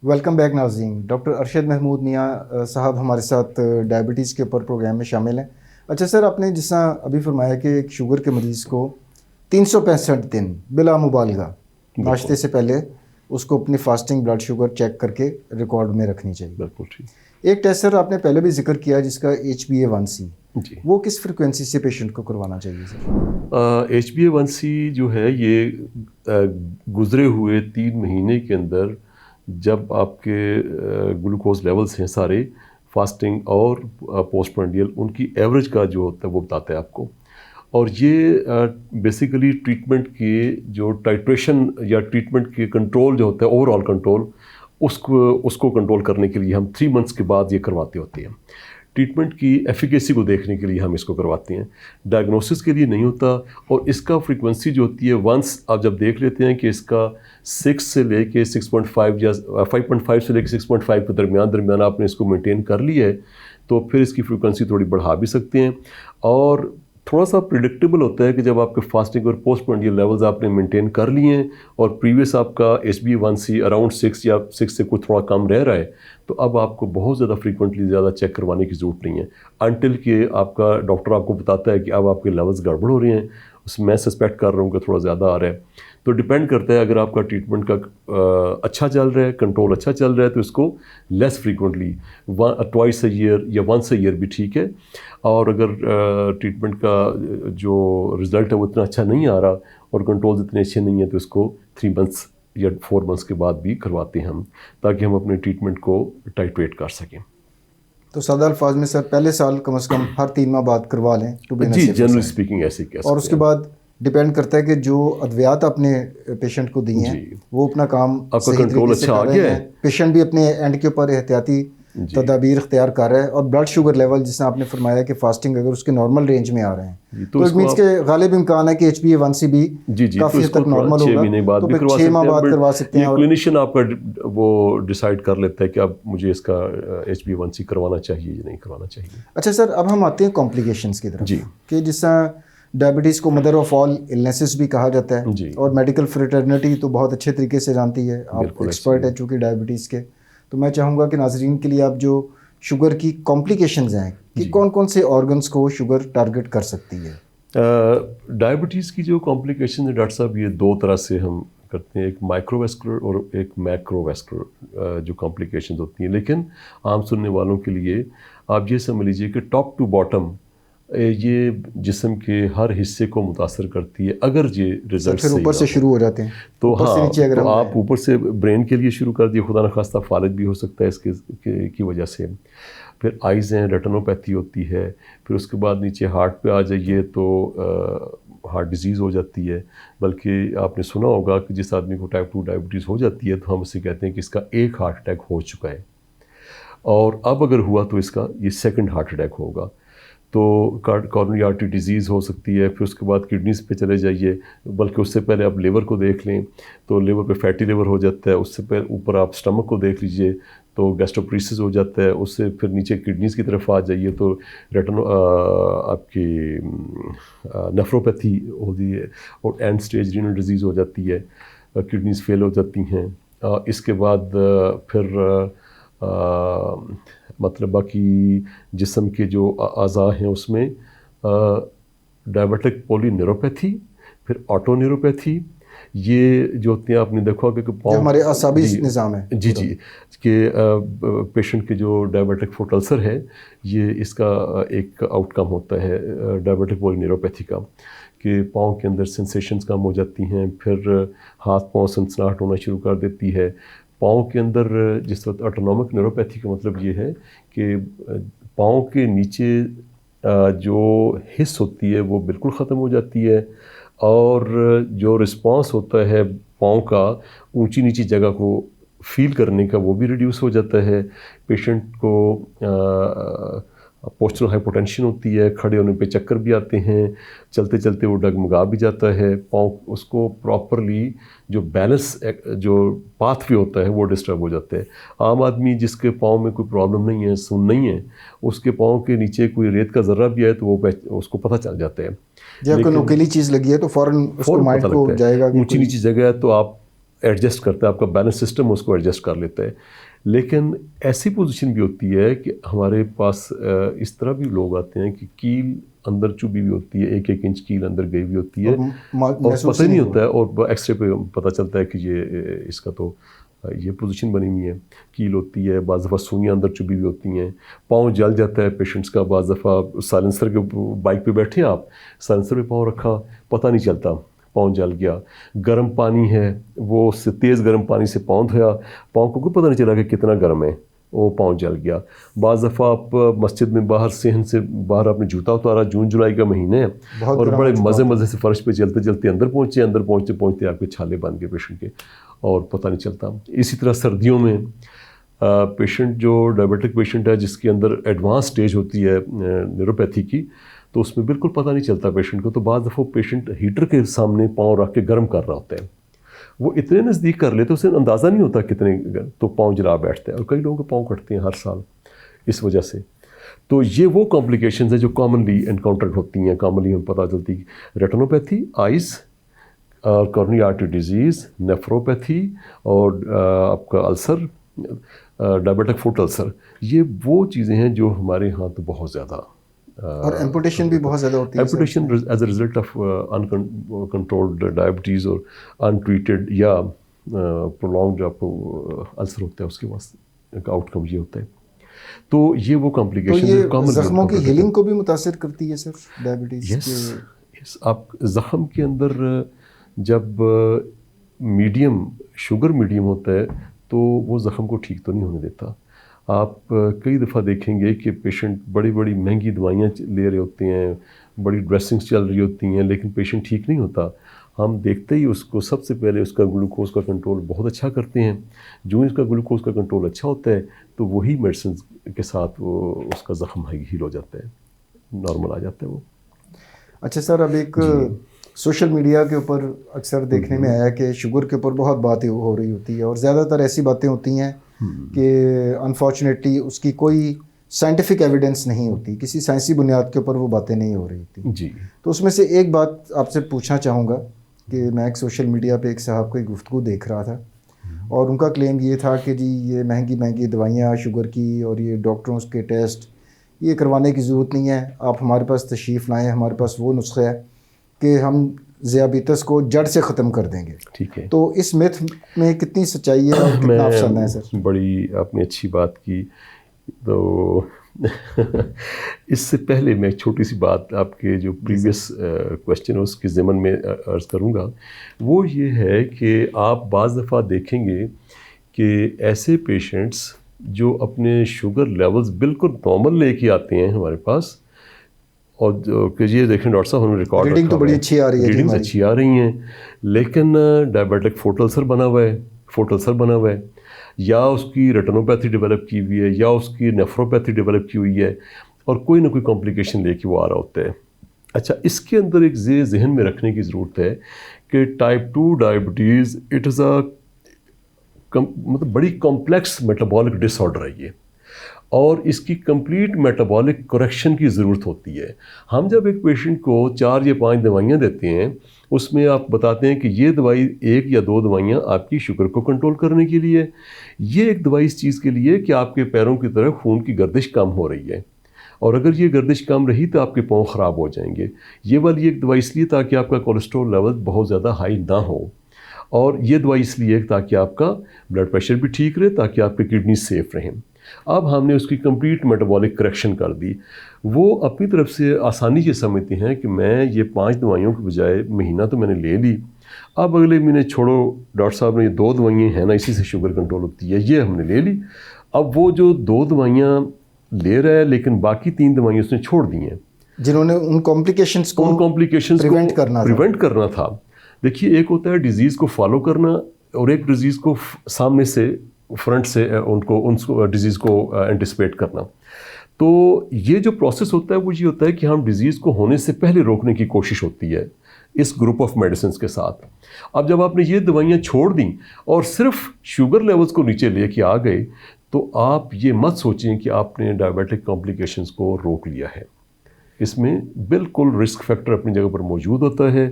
Welcome back ناظرین. ڈاکٹر ارشد محمود میاں صاحب ہمارے ساتھ ڈائبٹیز کے اوپر پروگرام میں شامل ہیں. اچھا سر، آپ نے جس طرح ابھی فرمایا کہ ایک شوگر کے مریض کو 365 دن بلا مبالغہ ناشتے سے پہلے اس کو اپنی فاسٹنگ بلڈ شوگر چیک کر کے ریکارڈ میں رکھنی چاہیے. بالکل ٹھیک. ایک ٹیسٹ سر آپ نے پہلے بھی ذکر کیا جس کا HbA1c، جی، وہ کس فریکوینسی سے پیشنٹ کو کروانا چاہیے سر؟ HbA1c جو ہے یہ گزرے ہوئے 3 مہینے کے اندر جب آپ کے گلوکوز لیولز ہیں سارے فاسٹنگ اور پوسٹ پرنڈیل، ان کی ایوریج کا جو ہوتا ہے وہ بتاتا ہے آپ کو. اور یہ بیسیکلی ٹریٹمنٹ کی جو ٹائٹریشن یا ٹریٹمنٹ کے کنٹرول جو ہوتا ہے اوور آل کنٹرول، اس کو کنٹرول کرنے کے لیے ہم 3 منتھس کے بعد یہ کرواتے ہوتے ہیں. ٹریٹمنٹ کی ایفیکیسی کو دیکھنے کے لیے ہم اس کو کرواتے ہیں، ڈائگنوسس کے لیے نہیں ہوتا. اور اس کا فریکوینسی جو ہوتی ہے ونس آپ جب دیکھ لیتے ہیں کہ اس کا 6 سے لے کے 6.5 یا 5.5 سے لے کے 6.5 کے درمیان آپ نے اس کو مینٹین کر لی ہے، تو پھر اس کی فریکوینسی تھوڑی بڑھا بھی سکتے ہیں. اور تھوڑا سا پریڈکٹیبل ہوتا ہے کہ جب آپ کے فاسٹنگ اور پوسٹ پرنڈیل لیولز آپ نے مینٹین کر لیے ہیں اور پریویس آپ کا HbA1c اراؤنڈ 6 یا 6 سے کوئی تھوڑا کم رہ رہا ہے، تو اب آپ کو بہت زیادہ فریکوینٹلی زیادہ چیک کروانے کی ضرورت نہیں ہے انٹل کہ آپ کا ڈاکٹر آپ کو بتاتا ہے کہ اب آپ کے لیولز گڑبڑ ہو رہے ہیں، اس میں سسپیکٹ کر رہا ہوں کہ تھوڑا زیادہ آ رہا ہے. تو ڈپینڈ کرتا ہے، اگر آپ کا ٹریٹمنٹ کا اچھا چل رہا ہے، کنٹرول اچھا چل رہا ہے، تو اس کو less frequently twice a year یا ونس اے ایئر بھی ٹھیک ہے. اور اگر ٹریٹمنٹ کا جو رزلٹ ہے وہ اتنا اچھا نہیں آ رہا اور کنٹرول اتنے اچھے نہیں ہیں، تو اس کو 3 منتھس یا 4 منتھس کے بعد بھی کرواتے ہیں ہم، تاکہ ہم اپنے ٹریٹمنٹ کو ٹائٹریٹ کر سکیں. تو سادہ الفاظ میں سر پہلے سال کم از کم ہر 3 ماہ بعد کروا لیں. جی، جنرلی اسپیکنگ ایسے کہہ سکتے ہیں. اور اس کے بعد ڈپینڈ کرتا ہے کہ جو ادویات آپ نے پیشنٹ کو دی ہیں وہ اپنا کام صحیح طریقے سے کر رہے ہیں، پیشنٹ بھی اپنے اینڈ کے اوپر احتیاطی تدابیر اختیار کر رہا ہے. اور بلڈ شوگر لیول جس نے آپ نے فرمایا کہ فاسٹنگ اگر اس کے نارمل رینج میں آ رہے ہیں تو اٹ مینس کہ غالب امکان ہے کہ HbA1c بھی کافی حد تک نارمل ہوگا، تو پھر 6 ماہ بعد کروا سکتے ہیں. اور کلینیشین آپ کا وہ ڈیسائیڈ کر لیتا ہے کہ اب مجھے اس کا HbA1c کروانا چاہیے یا نہیں کروانا چاہیے. اچھا سر، اب ہم آتے ہیں کمپلیکیشنس کی طرف. جی، کہ جس طرح ڈائبٹیز کو مدر آف آل النیسز بھی کہا جاتا ہے، جی، اور میڈیکل فریٹرنیٹی تو بہت اچھے طریقے سے جانتی ہے، آپ ایکسپرٹ ہیں چونکہ ڈائبٹیز کے. تو میں چاہوں گا کہ ناظرین کے لیے آپ جو شوگر کی کمپلیکیشنز ہیں کہ کون کون سے آرگنس کو شوگر ٹارگٹ کر سکتی ہے. ڈائبٹیز کی جو کمپلیکیشن ہے ڈاکٹر صاحب، یہ 2 طرح سے ہم کرتے ہیں، ایک مائکرو ویسکولر اور ایک میکرو ویسکولر جو کمپلیکیشنز ہوتی ہیں. لیکن عام سننے والوں کے لیے آپ یہ سمجھ لیجیے کہ ٹاپ ٹو باٹم یہ جسم کے ہر حصے کو متاثر کرتی ہے. اگر یہ رزلٹ پھر اوپر سے شروع ہو جاتے ہیں تو ہاں، تو آپ اوپر سے برین کے لیے شروع کر دیے، خدا نخواستہ فالج بھی ہو سکتا ہے اس کی وجہ سے. پھر آئیز ہیں، ریٹنوپیتھی ہوتی ہے. پھر اس کے بعد نیچے ہارٹ پہ آ جائیے تو ہارٹ ڈیزیز ہو جاتی ہے، بلکہ آپ نے سنا ہوگا کہ جس آدمی کو ٹائپ 2 ڈائبٹیز ہو جاتی ہے تو ہم اسے کہتے ہیں کہ اس کا ایک ہارٹ اٹیک ہو چکا ہے، اور اب اگر ہوا تو اس کا یہ سیکنڈ ہارٹ اٹیک ہوگا۔ تو کارونری آرٹری ڈیزیز ہو سکتی ہے، پھر اس کے بعد کڈنیز پہ چلے جائیے، بلکہ اس سے پہلے آپ لیور کو دیکھ لیں تو لیور پہ فیٹی لیور ہو جاتا ہے، اس سے پہلے اوپر آپ اسٹمک کو دیکھ لیجئے تو گیسٹروپریسس ہو جاتا ہے، اس سے پھر نیچے کڈنیز کی طرف آ جائیے تو آپ کی نیفروپیتھی ہوتی ہے، اور اینڈ سٹیج رینل ڈیزیز ہو جاتی ہے، کڈنیز فیل ہو جاتی ہیں۔ اس کے بعد پھر مطلب باقی جسم کے جو اعضاء ہیں اس میں ڈائبیٹک پولی نیوروپیتھی، پھر آٹو نیوروپیتھی، یہ جو ہوتی ہیں آپ نے دیکھا ہوگا کہ جو ہمارے اعصابی نظام ہے جی کہ پیشنٹ کے جو ڈائبیٹک فوٹ السر ہے، یہ اس کا ایک آؤٹ کم ہوتا ہے ڈائبیٹک پولی نیوروپیتھی کا، کہ پاؤں کے اندر سینسیشنز کم ہو جاتی ہیں، پھر ہاتھ پاؤں سنسناہٹ ہونا شروع کر دیتی ہے پاؤں کے اندر۔ جس وقت آٹونومک نیوروپیتھی کا مطلب یہ ہے کہ پاؤں کے نیچے جو حس ہوتی ہے وہ بالکل ختم ہو جاتی ہے، اور جو رسپانس ہوتا ہے پاؤں کا اونچی نیچی جگہ کو فیل کرنے کا وہ بھی ریڈیوس ہو جاتا ہے۔ پیشنٹ کو پوسچرل ہائپوٹینشن ہوتی ہے، کھڑے ہونے پہ چکر بھی آتے ہیں، چلتے چلتے وہ ڈگمگا بھی جاتا ہے پاؤں، اس کو پراپرلی جو بیلنس جو پاتھ وے ہوتا ہے وہ ڈسٹرب ہو جاتا ہے۔ عام آدمی جس کے پاؤں میں کوئی پرابلم نہیں ہے، سن نہیں ہے، اس کے پاؤں کے نیچے کوئی ریت کا ذرہ بھی آئے تو وہ اس کو پتہ چل جاتا ہے، جب کوئی نوکیلی چیز لگی ہے تو فوراً مائنڈ کو جائے گا، اونچی نیچی جگہ ہے تو آپ ایڈجسٹ کرتے ہیں، آپ کا بیلنس سسٹم اس کو ایڈجسٹ کر لیتا ہے۔ لیکن ایسی پوزیشن بھی ہوتی ہے کہ ہمارے پاس اس طرح بھی لوگ آتے ہیں کہ کیل اندر چبھی ہوئی ہوتی ہے، 1-1 انچ کیل اندر گئی ہوئی ہوتی ہے اور پتہ ہی نہیں ہوتا ہے، اور ایکس رے پہ پتہ چلتا ہے کہ یہ اس کا تو یہ پوزیشن بنی ہوئی ہے، کیل ہوتی ہے، بعض دفعہ سوئیاں اندر چبھی ہوئی ہوتی ہیں، پاؤں جل جاتا ہے پیشنٹس کا، بعض دفعہ سائلنسر کے بائک پہ بیٹھے آپ، سائلنسر پہ پاؤں رکھا پتہ نہیں چلتا پاؤں جل گیا۔ گرم پانی ہے، وہ اس سے تیز گرم پانی سے پاؤں دھویا، پاؤں کو کوئی پتہ نہیں چلا کہ کتنا گرم ہے، وہ پاؤں جل گیا۔ بعض دفعہ آپ مسجد میں باہر صحن سے باہر آپ نے جوتا اتارا، جون جولائی کا مہینے ہے، اور بڑے مزے سے فرش پہ چلتے چلتے اندر پہنچتے پہنچتے آپ کے چھالے بن گئے پیشنٹ کے، اور پتہ نہیں چلتا۔ اسی طرح سردیوں میں پیشنٹ جو ڈائبیٹک پیشنٹ ہے جس کے اندر ایڈوانس سٹیج ہوتی ہے نیوروپیتھی کی، تو اس میں بالکل پتہ نہیں چلتا پیشنٹ کو، تو بعض دفعہ پیشنٹ ہیٹر کے سامنے پاؤں رکھ کے گرم کر رہا ہوتا ہے، وہ اتنے نزدیک کر لیتے اسے اندازہ نہیں ہوتا کتنے، تو پاؤں جلا بیٹھتے ہیں، اور کئی لوگوں کے پاؤں کٹتے ہیں ہر سال اس وجہ سے۔ تو یہ وہ کمپلیکیشنز ہیں جو کامنلی انکاؤنٹرڈ ہوتی ہیں، کامنلی ہمیں پتہ چلتی ہے۔ ریٹنوپیتھی، آئز، کارونری آرٹری ڈیزیز، نیفروپیتھی، اور آپ کا السر، ڈائبیٹک فوٹ السر، یہ وہ چیزیں ہیں جو ہمارے ہاں تو بہت زیادہ، اور ایمپوٹیشن بھی بہت زیادہ ہوتی ہے۔ Amputation as a result of uncontrolled diabetes اور انٹریٹڈ یا پرولونگڈ آپ کو السر ہوتا ہے، اس کے واسطے کا آؤٹ کم یہ ہوتا ہے۔ تو یہ وہ کمپلیکیشن زخموں کی ہیلنگ کو بھی متاثر کرتی ہے سر ڈائبٹیز؟ یس، آپ زخم کے اندر جب میڈیم شوگر میڈیم ہوتا ہے تو وہ زخم کو ٹھیک تو نہیں ہونے دیتا۔ آپ کئی دفعہ دیکھیں گے کہ پیشنٹ بڑی بڑی مہنگی دوائیاں لے رہے ہوتے ہیں، بڑی ڈریسنگس چل رہی ہوتی ہیں، لیکن پیشنٹ ٹھیک نہیں ہوتا۔ ہم دیکھتے ہی اس کو سب سے پہلے اس کا گلوکوز کا کنٹرول بہت اچھا کرتے ہیں، جو اس کا گلوکوز کا کنٹرول اچھا ہوتا ہے تو وہی میڈیسنز کے ساتھ وہ اس کا زخم ہیل ہو جاتا ہے، نارمل آ جاتا ہے وہ۔ اچھا سر، اب ایک سوشل میڈیا کے اوپر اکثر دیکھنے میں آیا کہ شوگر کے اوپر بہت باتیں ہو رہی ہوتی ہے، اور زیادہ تر ایسی باتیں ہوتی ہیں کہ انفارچونیٹلی اس کی کوئی سائنٹیفک ایویڈنس نہیں ہوتی، کسی سائنسی بنیاد کے اوپر وہ باتیں نہیں ہو رہی ہوتی جی۔ تو اس میں سے ایک بات آپ سے پوچھنا چاہوں گا کہ میں ایک سوشل میڈیا پہ ایک صاحب کو ایک گفتگو دیکھ رہا تھا، اور ان کا کلیم یہ تھا کہ جی یہ مہنگی دوائیاں شوگر کی اور یہ ڈاکٹروں کے ٹیسٹ یہ کروانے کی ضرورت نہیں ہے، آپ ہمارے پاس تشریف لائیں، ہمارے پاس وہ نسخہ ہے کہ ہم ذیابیطس کو جڑ سے ختم کر دیں گے۔ ٹھیک ہے، تو اس میتھ میں کتنی سچائی ہے اور کتنا افسانہ ہے سر؟ بڑی آپ نے اچھی بات کی۔ تو اس سے پہلے میں ایک چھوٹی سی بات آپ کے جو پریویس کویسچن ہے اس کے ضمن میں عرض کروں گا، وہ یہ ہے کہ آپ بعض دفعہ دیکھیں گے کہ ایسے پیشنٹس جو اپنے شوگر لیولز بالکل نارمل لے کے آتے ہیں ہمارے پاس، اور کہ یہ دیکھیں ڈاکٹر صاحب ہمیں ریکارڈ ریڈنگ تو بڑی اچھی آ رہی ہے، ریڈنگز اچھی آ رہی ہیں، لیکن ڈائبیٹک فوٹ السر بنا ہوا ہے یا اس کی ریٹنوپیتھی ڈیولپ کی ہوئی ہے یا اس کی نیفروپیتھی ڈیولپ کی ہوئی ہے اور کوئی نہ کوئی کمپلیکیشن لے کے وہ آ رہا ہوتا ہے. اچھا، اس کے اندر ایک ذہن میں رکھنے کی ضرورت ہے کہ ٹائپ 2 ڈائبٹیز اٹ از مطلب بڑی کمپلیکس میٹابولک ڈس آرڈر ہے یہ، اور اس کی کمپلیٹ میٹابولک کریکشن کی ضرورت ہوتی ہے. ہم جب ایک پیشنٹ کو 4 یا 5 دوائیاں دیتے ہیں، اس میں آپ بتاتے ہیں کہ یہ دوائی 1 یا 2 دوائیاں آپ کی شوگر کو کنٹرول کرنے کے لیے، یہ ایک دوائی اس چیز کے لیے کہ آپ کے پیروں کی طرف خون کی گردش کم ہو رہی ہے، اور اگر یہ گردش کم رہی تو آپ کے پاؤں خراب ہو جائیں گے. یہ والی ایک دوائی اس لیے تاکہ آپ کا کولیسٹرول لیول بہت زیادہ ہائی نہ ہو، اور یہ دوائی اس لیے تاکہ آپ کا بلڈ پریشر بھی ٹھیک رہے، تاکہ آپ کی کڈنی سیف رہیں. اب ہم نے اس کی کمپلیٹ میٹابولک کریکشن کر دی. وہ اپنی طرف سے آسانی یہ سمجھتے ہیں کہ میں یہ 5 دوائیوں کے بجائے مہینہ تو میں نے لے لی، اب اگلے مہینے چھوڑو ڈاکٹر صاحب نے یہ 2 دوائیاں ہیں نا، اسی سے شوگر کنٹرول ہوتی ہے، یہ ہم نے لے لی. اب وہ جو 2 دوائیاں لے رہا ہے لیکن باقی 3 دوائیاں اس نے چھوڑ دی ہیں، جنہوں نے ان کمپلیکیشنز کو پریونٹ کرنا تھا. دیکھیے، ایک ہوتا ہے ڈیزیز کو فالو کرنا، اور ایک ڈیزیز کو سامنے سے فرنٹ سے ان ڈیزیز کو اینٹیسپیٹ کرنا. تو یہ جو پروسیس ہوتا ہے وہ یہ ہوتا ہے کہ ہم ڈیزیز کو ہونے سے پہلے روکنے کی کوشش ہوتی ہے اس گروپ آف میڈیسنز کے ساتھ. اب جب آپ نے یہ دوائیاں چھوڑ دیں اور صرف شوگر لیولز کو نیچے لے کے آ گئے، تو آپ یہ مت سوچیں کہ آپ نے ڈائبیٹک کمپلیکیشنز کو روک لیا ہے. اس میں بالکل رسک فیکٹر اپنی جگہ پر موجود ہوتا ہے،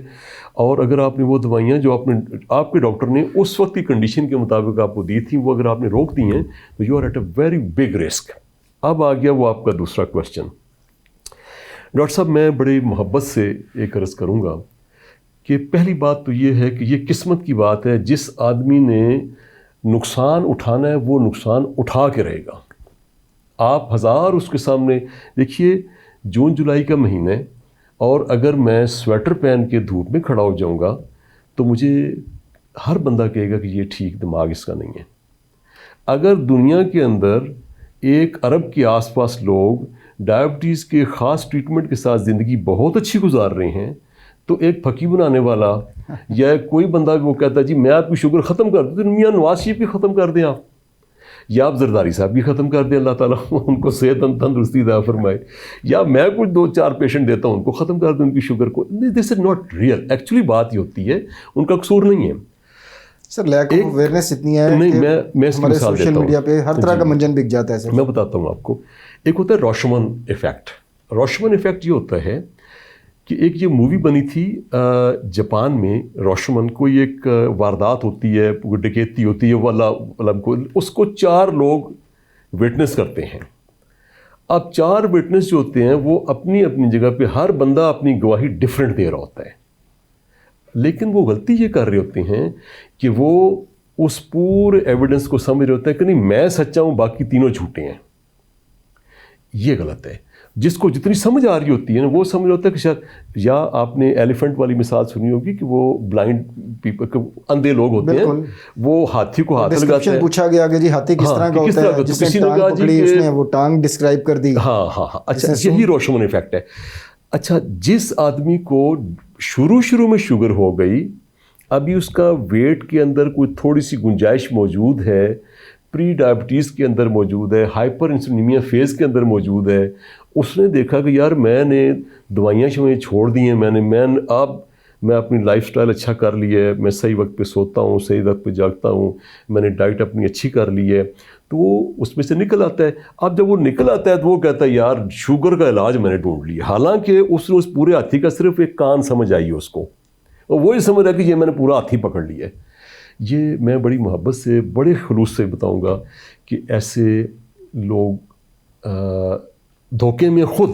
اور اگر آپ نے وہ دوائیاں جو آپ کے ڈاکٹر نے اس وقت کی کنڈیشن کے مطابق آپ کو دی تھیں، وہ اگر آپ نے روک دی ہیں تو you are at a very big risk. اب آ گیا وہ آپ کا دوسرا کویشچن. ڈاکٹر صاحب، میں بڑی محبت سے ایک عرض کروں گا کہ پہلی بات تو یہ ہے کہ یہ قسمت کی بات ہے، جس آدمی نے نقصان اٹھانا ہے وہ نقصان اٹھا کے رہے گا. آپ ہزار اس کے سامنے دیکھیے، جون جولائی کا مہینہ ہے، اور اگر میں سویٹر پہن کے دھوپ میں کھڑا ہو جاؤں گا تو مجھے ہر بندہ کہے گا کہ یہ ٹھیک دماغ اس کا نہیں ہے. اگر دنیا کے اندر 1 ارب کے آس پاس لوگ ڈائبٹیز کے خاص ٹریٹمنٹ کے ساتھ زندگی بہت اچھی گزار رہے ہیں، تو ایک پھکی بنانے والا یا کوئی بندہ وہ کہتا ہے جی میں آپ کی شوگر ختم کر دوں، تو میاں نواز شریف بھی ختم کر دیں آپ، یا آپ زرداری صاحب بھی ختم کر دیں، اللہ تعالیٰ ان کو صحت تندرستی عطا فرمائے، یا میں کچھ 2-4 پیشنٹ دیتا ہوں ان کو ختم کر دوں ان کی شوگر کو. دس از ناٹ ریئل. ایکچولی بات یہ ہوتی ہے ان کا قصور نہیں ہے سر، لیک آف اویئرنیس اتنی ہے نہیں. کہ میں اس کی ہمارے مثال سوشل دیتا میڈیا پہ ہر طرح کا منجن بک جاتا ہے. سر میں بتاتا ہوں آپ کو. ایک ہوتا ہے روشمن ایفیکٹ. روشمن ایفیکٹ یہ ہوتا ہے کہ ایک یہ مووی بنی تھی جاپان میں، روشمن. کوئی ایک واردات ہوتی ہے، ڈکیتی ہوتی ہے، اس کو 4 لوگ وٹنس کرتے ہیں. اب 4 وٹنس جو ہوتے ہیں وہ اپنی اپنی جگہ پہ ہر بندہ اپنی گواہی ڈفرینٹ دے رہا ہوتا ہے، لیکن وہ غلطی یہ کر رہے ہوتے ہیں کہ وہ اس پورے ایویڈنس کو سمجھ رہے ہوتے ہیں کہ نہیں میں سچا ہوں باقی تینوں جھوٹے ہیں. یہ غلط ہے. جس کو جتنی سمجھ آ رہی ہوتی ہے نا وہ سمجھ ہوتا ہے کہ شاید، یا آپ نے ایلیفنٹ والی مثال سنی ہوگی کہ وہ بلائنڈ پیپل، اندھے لوگ ہوتے ہیں، وہ ہاتھی کو ہاتھ لگاتے ہیں. پوچھا گیا کہ جی ہاتھی کس طرح کا ہوتا ہے، جس نے ٹانگ پکڑی اس نے وہ ٹانگ ڈسکرائب کر دی. ہاں. اچھا، یہی روشمن ایفیکٹ ہے. اچھا، جس آدمی کو شروع میں شوگر ہو گئی، ابھی اس کا ویٹ کے اندر کوئی تھوڑی سی گنجائش موجود ہے، پری ڈائبٹیز کے اندر موجود ہے، ہائپر انسولینیمیا فیز کے اندر موجود ہے، اس نے دیکھا کہ یار میں نے دوائیاں چھوڑ دی ہیں، اب میں اپنی لائف سٹائل اچھا کر لی ہے، میں صحیح وقت پہ سوتا ہوں، صحیح وقت پہ جاگتا ہوں، میں نے ڈائٹ اپنی اچھی کر لی ہے، تو وہ اس میں سے نکل آتا ہے. اب جب وہ نکل آتا ہے تو وہ کہتا ہے یار شوگر کا علاج میں نے ڈھونڈ لیا، حالانکہ اس نے اس پورے ہاتھی کا صرف ایک کان سمجھ آئی ہے اس کو، اور وہی سمجھ رہا ہے کہ یہ میں نے پورا ہاتھی پکڑ لیا ہے. یہ میں بڑی محبت سے، بڑے خلوص سے بتاؤں گا کہ ایسے لوگ دھوکے میں خود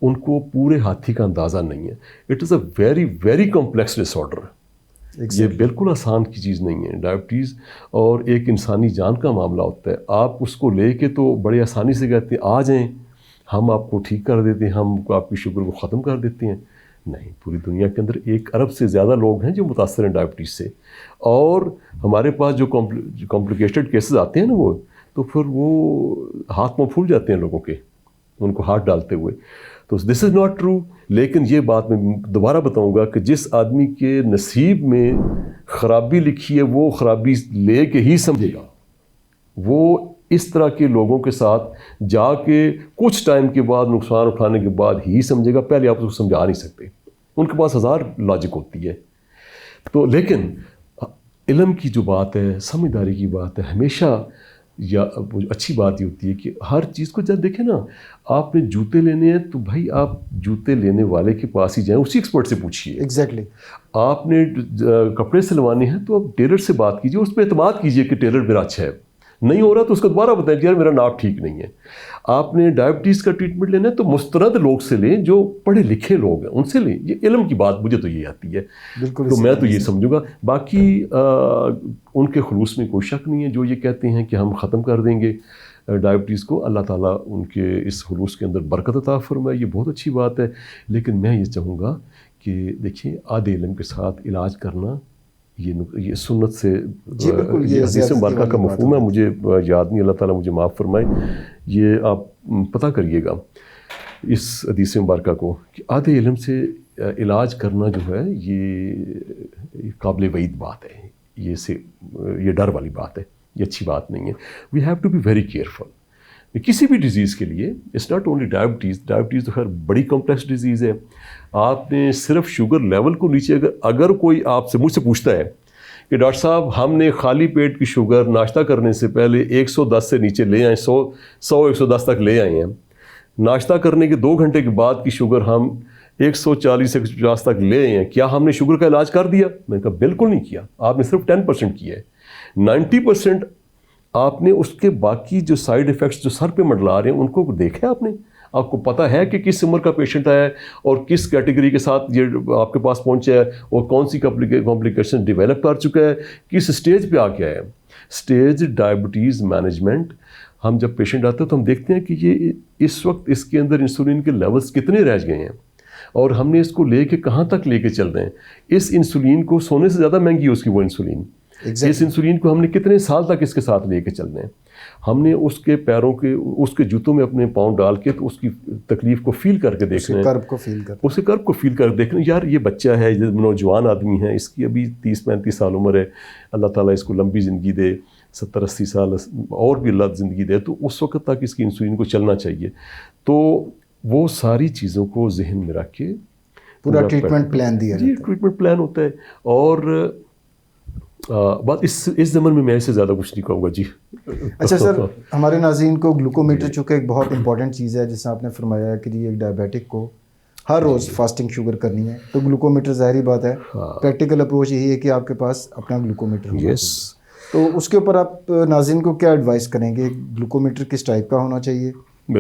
ان کو پورے ہاتھی کا اندازہ نہیں ہے. It is a very very complex disorder. یہ بالکل آسان کی چیز نہیں ہے ڈائبٹیز، اور ایک انسانی جان کا معاملہ ہوتا ہے. آپ اس کو لے کے تو بڑے آسانی سے کہتے ہیں آ جائیں ہم آپ کو ٹھیک کر دیتے ہیں، ہم آپ کی شوگر کو ختم کر دیتے ہیں. نہیں، پوری دنیا کے اندر 1 ارب سے زیادہ لوگ ہیں جو متاثر ہیں ڈائبٹیز سے، اور ہمارے پاس جو کمپلیکیٹڈ کیسز آتے ہیں نا تو پھر وہ ہاتھ میں پھول جاتے ہیں لوگوں کے ان کو ہاتھ ڈالتے ہوئے. تو تو دس از ناٹ ٹرو. لیکن یہ بات میں دوبارہ بتاؤں گا کہ جس آدمی کے نصیب میں خرابی لکھی ہے وہ خرابی لے کے ہی سمجھے گا. وہ اس طرح کے لوگوں کے ساتھ جا کے کچھ ٹائم کے بعد نقصان اٹھانے کے بعد ہی سمجھے گا. پہلے آپ اس کو سمجھا نہیں سکتے, ان کے پاس ہزار لاجک ہوتی ہے. تو لیکن علم کی جو بات ہے, سمجھداری کی بات ہے, ہمیشہ یا اچھی بات یہ ہوتی ہے کہ ہر چیز کو جب دیکھیں نا, آپ نے جوتے لینے ہیں تو بھائی آپ جوتے لینے والے کے پاس ہی جائیں, اسی ایکسپرٹ سے پوچھیے. ایگزیکٹلی. آپ نے کپڑے سلوانے ہیں تو آپ ٹیلر سے بات کیجیے, اس پہ اعتماد کیجیے کہ ٹیلر میرا اچھا ہے. نہیں ہو رہا تو اس کو دوبارہ بتائیں کہ یار میرا ناپ ٹھیک نہیں ہے. آپ نے ڈائبٹیز کا ٹریٹمنٹ لینا ہے تو مستند لوگ سے لیں, جو پڑھے لکھے لوگ ہیں ان سے لیں. یہ علم کی بات مجھے تو یہ آتی ہے. بالکل. تو میں تو یہ سمجھوں گا. باقی ان کے خلوص میں کوئی شک نہیں ہے. جو یہ کہتے ہیں کہ ہم ختم کر دیں گے ڈائبٹیز کو, اللہ تعالیٰ ان کے اس خلوص کے اندر برکت عطا فرمائے, یہ بہت اچھی بات ہے. لیکن میں یہ چاہوں گا کہ دیکھیں آدھے علم کے ساتھ علاج کرنا یہ سنت سے, یہ حدیث مبارکہ کا مفہوم ہے, مجھے یاد نہیں, اللہ تعالیٰ مجھے معاف فرمائے. یہ آپ پتہ کریے گا اس حدیث مبارکہ کو کہ آدھے علم سے علاج کرنا جو ہے یہ قابل وعید بات ہے, یہ ڈر والی بات ہے, یہ اچھی بات نہیں ہے. We have to be very careful کسی بھی ڈیزیز کے لیے. اٹس ناٹ اونلی ڈائبٹیز تو خیر بڑی کمپلیکس ڈیزیز ہے. آپ نے صرف شوگر لیول کو نیچے اگر کوئی آپ سے مجھ سے پوچھتا ہے کہ ڈاکٹر صاحب ہم نے خالی پیٹ کی شوگر ناشتہ کرنے سے پہلے 110 سے نیچے لے آئیں, 100-110 تک لے آئے ہیں, ناشتہ کرنے کے 2 گھنٹے کے بعد کی شوگر ہم 140-150 تک لے آئے ہیں, کیا ہم نے شوگر کا علاج کر دیا؟ میں نے کہا بالکل نہیں کیا, آپ نے صرف 10% کیا ہے. 90% آپ نے اس کے باقی جو سائیڈ ایفیکٹس جو سر پہ منڈلا رہے ہیں ان کو دیکھا آپ نے؟ آپ کو پتہ ہے کہ کس عمر کا پیشنٹ آیا ہے اور کس کیٹیگری کے ساتھ یہ آپ کے پاس پہنچا ہے اور کون سی کمپلیکیشن ڈیولپ کر چکا ہے, کس اسٹیج پہ آ کے آیا ہے. اسٹیج ڈائبٹیز مینجمنٹ, ہم جب پیشنٹ آتا ہے تو ہم دیکھتے ہیں کہ یہ اس وقت اس کے اندر انسولین کے لیولز کتنے رہ گئے ہیں اور ہم نے اس کو لے کے کہاں تک لے کے چل رہے ہیں. اس انسولین کو سونے سے زیادہ مہنگی ہے اس کی وہ انسولین. اس انسولین کو ہم نے کتنے سال تک اس کے ساتھ لے کے چلنا ہے. ہم نے اس کے پیروں کے اس کے جوتوں میں اپنے پاؤں ڈال کے تو اس کی تکلیف کو فیل کر کے دیکھنا ہے, اسے کرب کو فیل کر دیکھنا ہے. یار یہ بچہ ہے, یہ نوجوان آدمی ہے, اس کی ابھی 30-35 سال عمر ہے, اللہ تعالیٰ اس کو لمبی زندگی دے, 70-80 سال اور بھی اللہ زندگی دے, تو اس وقت تک اس کی انسولین کو چلنا چاہیے. تو وہ ساری چیزوں کو ذہن میں رکھ کے پورا ٹریٹمنٹ پلان دیا جاتا ہے. جی ٹریٹمنٹ پلان ہوتا ہے. اور بات اس زمن میں اسے زیادہ کچھ نہیں کہوں گا. جی اچھا سر, ہمارے ناظرین کو گلوکومیٹر چونکہ ایک بہت امپورٹنٹ چیز ہے, جیسے آپ نے فرمایا کہ جی ایک ڈائبیٹک کو ہر روز فاسٹنگ شوگر کرنی ہے تو گلوکومیٹر ظاہری بات ہے, پریکٹیکل اپروچ یہی ہے کہ آپ کے پاس اپنا گلوکومیٹر ہونا چاہیے. تو اس کے اوپر آپ ناظرین کو کیا ایڈوائز کریں گے, گلوکومیٹر کس ٹائپ کا ہونا چاہیے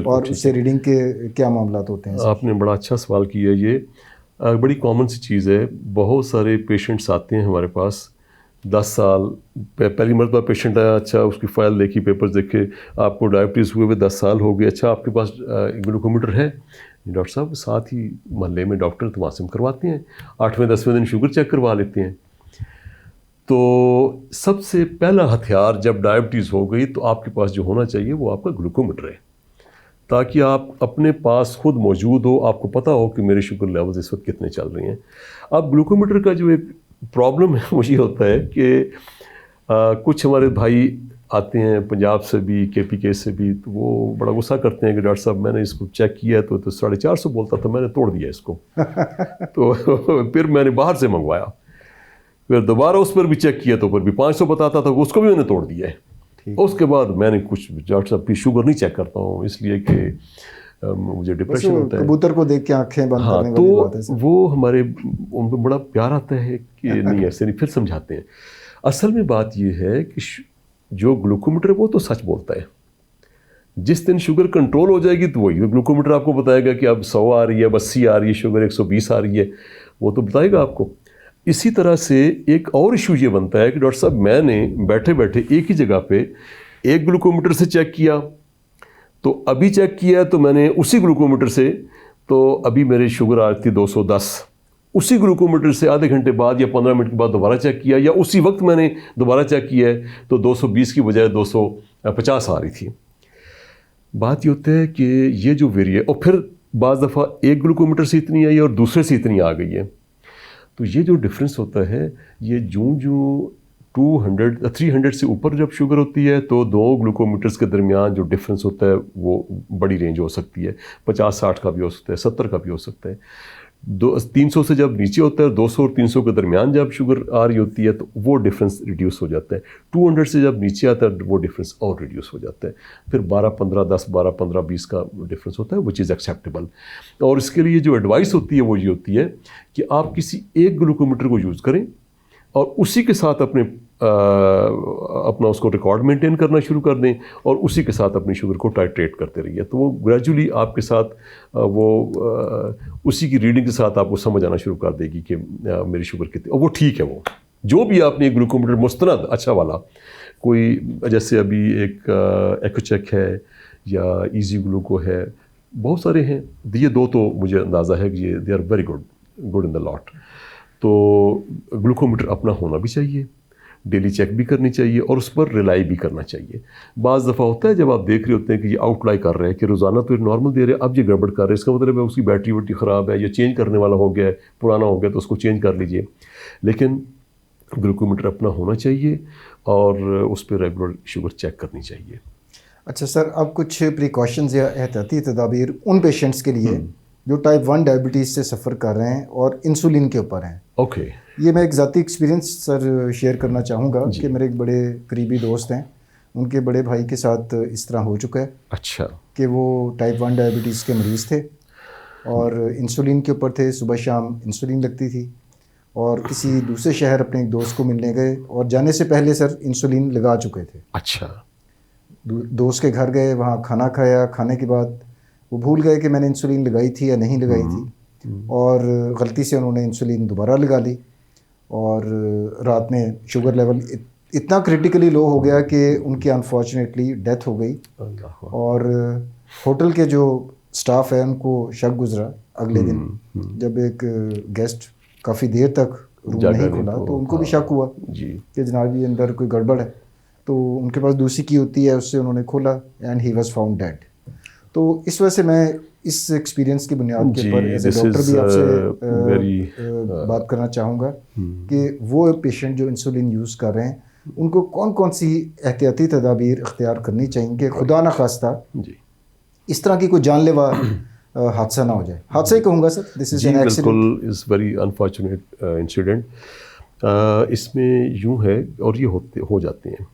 اور اس سے ریڈنگ کے کیا معاملات ہوتے ہیں؟ آپ نے بڑا اچھا سوال کیا. یہ بڑی کامن سی چیز ہے. بہت سارے پیشنٹس آتے ہیں ہمارے پاس, 10 سال پہلی مرتبہ پیشنٹ آیا, اچھا اس کی فائل دیکھی, پیپرز دیکھے, آپ کو ڈائبٹیز ہوئے 10 سال ہو گئے, اچھا آپ کے پاس گلوکومیٹر ہے؟ ڈاکٹر صاحب ساتھ ہی محلے میں ڈاکٹر تو وہاں سے ہم کرواتے ہیں, 8ویں-10ویں دن شوگر چیک کروا لیتے ہیں. تو سب سے پہلا ہتھیار جب ڈائبٹیز ہو گئی تو آپ کے پاس جو ہونا چاہیے وہ آپ کا گلوکومیٹر ہے, تاکہ آپ اپنے پاس خود موجود ہو, آپ کو پتہ ہو کہ میرے شوگر لیولز اس وقت کتنے چل رہے ہیں. اب گلوکومیٹر کا جو ایک پرابلم ہے وہ یہ ہوتا ہے کہ کچھ ہمارے بھائی آتے ہیں پنجاب سے بھی, KPK سے بھی, تو وہ بڑا غصہ کرتے ہیں کہ ڈاکٹر صاحب میں نے اس کو چیک کیا تو 450 بولتا تھا, میں نے توڑ دیا اس کو. تو پھر میں نے باہر سے منگوایا, پھر دوبارہ اس پر بھی چیک کیا تو پھر بھی 500 بتاتا تھا, اس کو بھی میں نے توڑ دیا ہے. اس کے بعد میں نے کچھ ڈاکٹر صاحب کی شوگر نہیں چیک کرتا ہوں, اس لیے کہ مجھے ڈپریشن ہوتا ہے. کبوتر کو دیکھ کے آنکھیں بند کرنے والی بات ہے. تو وہ ہمارے ان کو بڑا پیار آتا ہے کہ نہیں ایسے نہیں, پھر سمجھاتے ہیں. اصل میں بات یہ ہے کہ جو گلوکومیٹر وہ تو سچ بولتا ہے. جس دن شوگر کنٹرول ہو جائے گی تو وہی گلوکومیٹر آپ کو بتائے گا کہ اب 100 آ رہی ہے, اب 80 آ رہی ہے, شوگر 120 آ رہی ہے, وہ تو بتائے گا آپ کو. اسی طرح سے ایک اور ایشو یہ بنتا ہے کہ ڈاکٹر صاحب میں نے بیٹھے بیٹھے ایک ہی جگہ پہ ایک گلوکومیٹر سے چیک کیا, تو ابھی چیک کیا تو میں نے اسی گلوکومیٹر سے, تو ابھی میرے شوگر آ رہی تھی 210, اسی گلوکومیٹر سے آدھے گھنٹے بعد یا 15 منٹ کے بعد دوبارہ چیک کیا, یا اسی وقت میں نے دوبارہ چیک کیا ہے تو 220 کی بجائے 250 آ رہی تھی. بات یہ ہوتا ہے کہ یہ جو اور پھر بعض دفعہ ایک گلوکومیٹر سے اتنی آئی اور دوسرے سے اتنی آ گئی ہے. تو یہ جو ڈفرینس ہوتا ہے یہ جو 300 سے اوپر جب شوگر ہوتی ہے تو 2 گلوکومیٹرز کے درمیان جو ڈفرینس ہوتا ہے وہ بڑی رینج ہو سکتی ہے, 50-60 کا بھی ہو سکتا ہے, 70 کا بھی ہو سکتا ہے. 300 سے جب نیچے ہوتا ہے, 200 اور 300 کے درمیان جب شوگر آ رہی ہوتی ہے تو وہ ڈفرینس ریڈیوس ہو جاتا ہے. 200 سے جب نیچے آتا ہے وہ ڈفرینس اور ریڈیوس ہو جاتا ہے. پھر 12-15 10 12-15 20 کا ڈفرینس ہوتا ہے وچ از ایکسیپٹیبل. اور اس کے لیے جو ایڈوائس ہوتی ہے وہ یہ ہوتی ہے کہ آپ کسی ایک گلوکومیٹر کو یوز کریں اور اسی کے ساتھ اپنا اس کو ریکارڈ مینٹین کرنا شروع کر دیں اور اسی کے ساتھ اپنی شوگر کو ٹائٹریٹ کرتے رہیے. تو وہ گریجولی آپ کے ساتھ اسی کی ریڈنگ کے ساتھ آپ کو سمجھ آنا شروع کر دے گی کہ میری شوگر کتنی, اور وہ ٹھیک ہے. وہ جو بھی آپ نے گلوکومیٹر مستند اچھا والا کوئی, جیسے ابھی ایک ایکوچیک ہے یا ایزی گلوکو ہے, بہت سارے ہیں. یہ 2 تو مجھے اندازہ ہے کہ یہ they are very good in the lot. تو گلوکومیٹر اپنا ہونا بھی چاہیے, ڈیلی چیک بھی کرنی چاہیے اور اس پر ریلائی بھی کرنا چاہیے. بعض دفعہ ہوتا ہے جب آپ دیکھ رہے ہوتے ہیں کہ یہ آؤٹ لائی کر رہے ہیں کہ روزانہ تو نارمل دے رہے ہیں, اب یہ گڑبڑ کر رہے ہیں, اس کا مطلب ہے اس کی بیٹری ویٹری خراب ہے یا چینج کرنے والا ہو گیا ہے, پرانا ہو گیا تو اس کو چینج کر لیجئے. لیکن گلوکومیٹر اپنا ہونا چاہیے اور اس پہ ریگولر شوگر چیک کرنی چاہیے. اچھا سر, اب کچھ پریکاشنز یا احتیاطی تدابیر ان پیشنٹس کے لیے جو ٹائپ 1 ڈائبٹیز سے سفر کر رہے ہیں اور انسولین کے اوپر ہیں. اوکے, یہ میں ایک ذاتی ایکسپیرینس سر شیئر کرنا چاہوں گا کہ میرے ایک بڑے قریبی دوست ہیں, ان کے بڑے بھائی کے ساتھ اس طرح ہو چکا ہے. اچھا, کہ وہ ٹائپ 1 ڈائبٹیز کے مریض تھے اور انسولین کے اوپر تھے, صبح شام انسولین لگتی تھی, اور کسی دوسرے شہر اپنے ایک دوست کو ملنے گئے اور جانے سے پہلے سر انسولین لگا چکے تھے. اچھا, دوست کے گھر گئے, وہاں کھانا کھایا, کھانے کے بعد وہ بھول گئے کہ میں نے انسولین لگائی تھی یا نہیں لگائی تھی, اور غلطی سے انہوں نے انسولین دوبارہ لگا لی اور رات میں شوگر لیول اتنا کریٹیکلی لو ہو گیا کہ ان کی انفارچونیٹلی ڈیتھ ہو گئی. اور ہوٹل کے جو سٹاف ہے ان کو شک گزرا اگلے دن, جب ایک گیسٹ کافی دیر تک روم نہیں کھلا تو ان کو بھی شک ہوا کہ جناب یہ اندر کوئی گڑبڑ ہے. تو ان کے پاس دوسری کی ہوتی ہے, اس سے انہوں نے کھولا and he was found dead. تو اس وجہ سے میں اس ایکسپیرینس کی بنیاد کے اوپر ایز اے ڈاکٹر بھی آپ سے بات کرنا چاہوں گا کہ وہ پیشنٹ جو انسولین یوز کر رہے ہیں ان کو کون کون سی احتیاطی تدابیر اختیار کرنی چاہیے کہ خدا نخواستہ اس طرح کی کوئی جان لیوا حادثہ نہ ہو جائے. حادثہ ہی کہوں گا سر, دس از این ایکسیڈنٹ. بالکل, از ویری انفارچونیٹ انسیڈنٹ. اس میں یوں ہے, اور یہ ہو جاتے ہیں,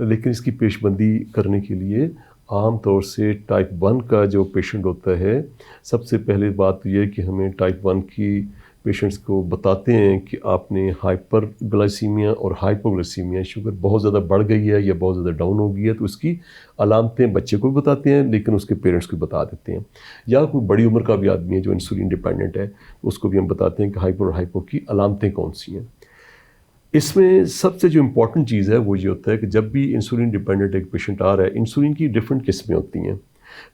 لیکن اس کی پیش بندی کرنے کے لیے عام طور سے ٹائپ 1 کا جو پیشنٹ ہوتا ہے, سب سے پہلے بات یہ ہے کہ ہمیں ٹائپ 1 کی پیشنٹس کو بتاتے ہیں کہ آپ نے ہائپر گلائسیمیا اور ہائپوگلائسیمیا, شوگر بہت زیادہ بڑھ گئی ہے یا بہت زیادہ ڈاؤن ہو گئی ہے, تو اس کی علامتیں بچے کو بھی بتاتے ہیں لیکن اس کے پیرنٹس کو بھی بتا دیتے ہیں. یا کوئی بڑی عمر کا بھی آدمی ہے جو انسولین ڈپینڈنٹ ہے, اس کو بھی ہم بتاتے ہیں کہ ہائپر اور ہائپو کی علامتیں کون سی ہیں. اس میں سب سے جو امپورٹنٹ چیز ہے وہ یہ ہوتا ہے کہ جب بھی انسولین ڈپینڈنٹ ایک پیشنٹ آ رہا ہے, انسولین کی ڈفرینٹ قسمیں ہوتی ہیں.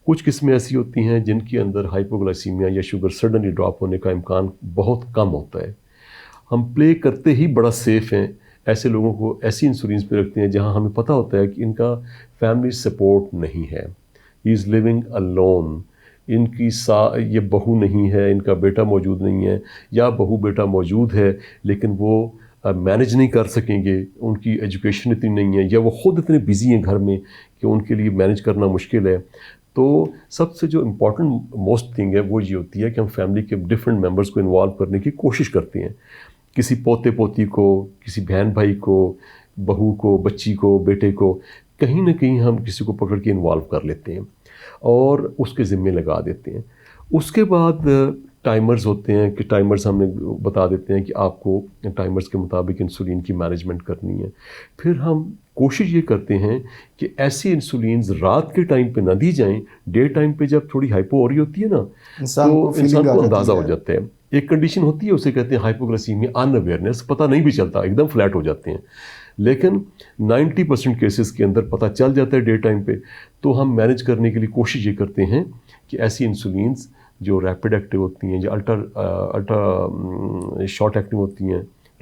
کچھ قسمیں ایسی ہوتی ہیں جن کے اندر ہائپوگلائسیمیا یا شوگر سڈنلی ڈراپ ہونے کا امکان بہت کم ہوتا ہے. ہم پلے کرتے ہی بڑا سیف ہیں, ایسے لوگوں کو ایسی انسولینس پہ رکھتے ہیں جہاں ہمیں پتہ ہوتا ہے کہ ان کا فیملی سپورٹ نہیں ہے, ہی از لیونگ الون, ان کی یہ بہو نہیں ہے, ان کا بیٹا موجود نہیں ہے, یا بہو بیٹا موجود ہے لیکن وہ مینیج نہیں کر سکیں گے, ان کی ایجوکیشن اتنی نہیں ہے, یا وہ خود اتنے بزی ہیں گھر میں کہ ان کے لیے مینیج کرنا مشکل ہے. تو سب سے جو امپورٹنٹ موسٹ تھنگ ہے وہ یہ ہوتی ہے کہ ہم فیملی کے ڈفرینٹ ممبرس کو انوالو کرنے کی کوشش کرتے ہیں. کسی پوتے پوتی کو, کسی بہن بھائی کو, بہو کو, بچی کو, بیٹے کو, کہیں نہ کہیں ہم کسی کو پکڑ کے انوالو کر لیتے ہیں اور اس کے ذمے لگا دیتے ہیں. اس کے بعد ٹائمرز ہوتے ہیں کہ ٹائمرز ہم نے بتا دیتے ہیں کہ آپ کو ٹائمرز کے مطابق انسولین کی مینجمنٹ کرنی ہے. پھر ہم کوشش یہ کرتے ہیں کہ ایسی انسولینز رات کے ٹائم پہ نہ دی جائیں, ڈے ٹائم پہ جب تھوڑی ہائپو ہو رہی ہوتی ہے نا تو انسان کو اندازہ ہو جاتا ہے. ایک کنڈیشن ہوتی ہے اسے کہتے ہیں ہائپوگلائسیمیا ان اویئرنیس, پتہ نہیں بھی چلتا, ایک دم فلیٹ ہو جاتے ہیں. لیکن 90% کیسز کے اندر پتہ چل جاتا ہے ڈے ٹائم پہ. تو ہم مینیج کرنے کے لیے کوشش یہ کرتے ہیں کہ ایسی انسولینز جو ریپڈ ایکٹیو ہوتی ہیں یا الٹرا شارٹ ایکٹیو ہوتی ہیں,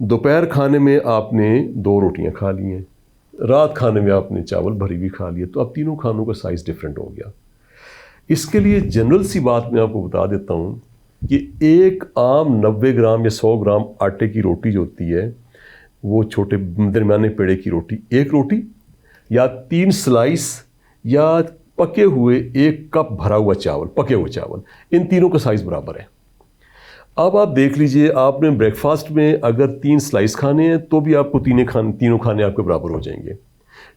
دوپہر کھانے میں آپ نے 2 روٹیاں کھا لی ہیں, رات کھانے میں آپ نے چاول بھری ہوئی کھا لیے, تو اب تینوں کھانوں کا سائز ڈفرینٹ ہو گیا. اس کے لیے جنرل سی بات میں آپ کو بتا دیتا ہوں کہ ایک عام 90 گرام یا 100 گرام آٹے کی روٹی جو ہوتی ہے, وہ چھوٹے درمیانے پیڑے کی روٹی, ایک روٹی یا 3 سلائس یا پکے ہوئے 1 کپ بھرا ہوا چاول, پکے ہوئے چاول, ان تینوں کا سائز برابر ہے. اب آپ دیکھ لیجئے, آپ نے بریک فاسٹ میں اگر 3 سلائس کھانے ہیں تو بھی آپ کو تینوں کھانے آپ کے برابر ہو جائیں گے,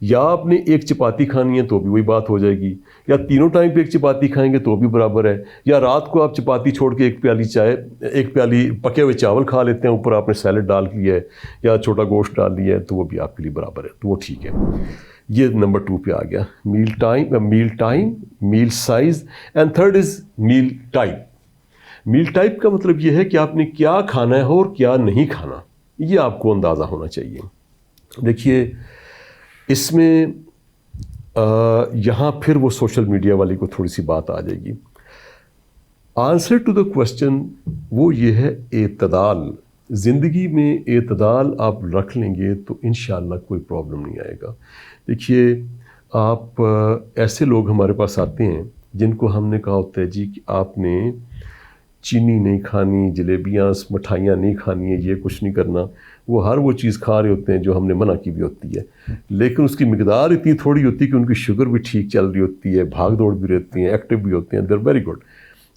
یا آپ نے 1 چپاتی کھانی ہے تو بھی وہی بات ہو جائے گی, یا تینوں ٹائم پہ 1 چپاتی کھائیں گے تو بھی برابر ہے, یا رات کو آپ چپاتی چھوڑ کے 1 پیالی پکے ہوئے چاول کھا لیتے ہیں, اوپر آپ نے سیلڈ ڈال لیا ہے یا چھوٹا گوشت ڈال لیا ہے, تو وہ بھی آپ کے لیے برابر ہے, تو وہ ٹھیک ہے. یہ نمبر 2 پہ آ گیا, meal time, meal size, and third is meal type. Meal type کا مطلب یہ ہے کہ آپ نے کیا کھانا ہے اور کیا نہیں کھانا, یہ آپ کو اندازہ ہونا چاہیے. دیکھیے اس میں یہاں پھر وہ سوشل میڈیا والی کو تھوڑی سی بات آ جائے گی. آنسر ٹو دا کوشچن وہ یہ ہے اعتدال. زندگی میں اعتدال آپ رکھ لیں گے تو انشاءاللہ کوئی پرابلم نہیں آئے گا. دیکھیے آپ ایسے لوگ ہمارے پاس آتے ہیں جن کو ہم نے کہا ہوتا ہے جی کہ آپ نے چینی نہیں کھانی, جلیبیاں مٹھائیاں نہیں کھانی ہے, یہ کچھ نہیں کرنا. وہ ہر وہ چیز کھا رہے ہوتے ہیں جو ہم نے منع کی بھی ہوتی ہے, لیکن اس کی مقدار اتنی تھوڑی ہوتی ہے کہ ان کی شوگر بھی ٹھیک چل رہی ہوتی ہے, بھاگ دوڑ بھی رہتی ہیں, ایکٹیو بھی ہوتے ہیں, دے آر ویری گڈ.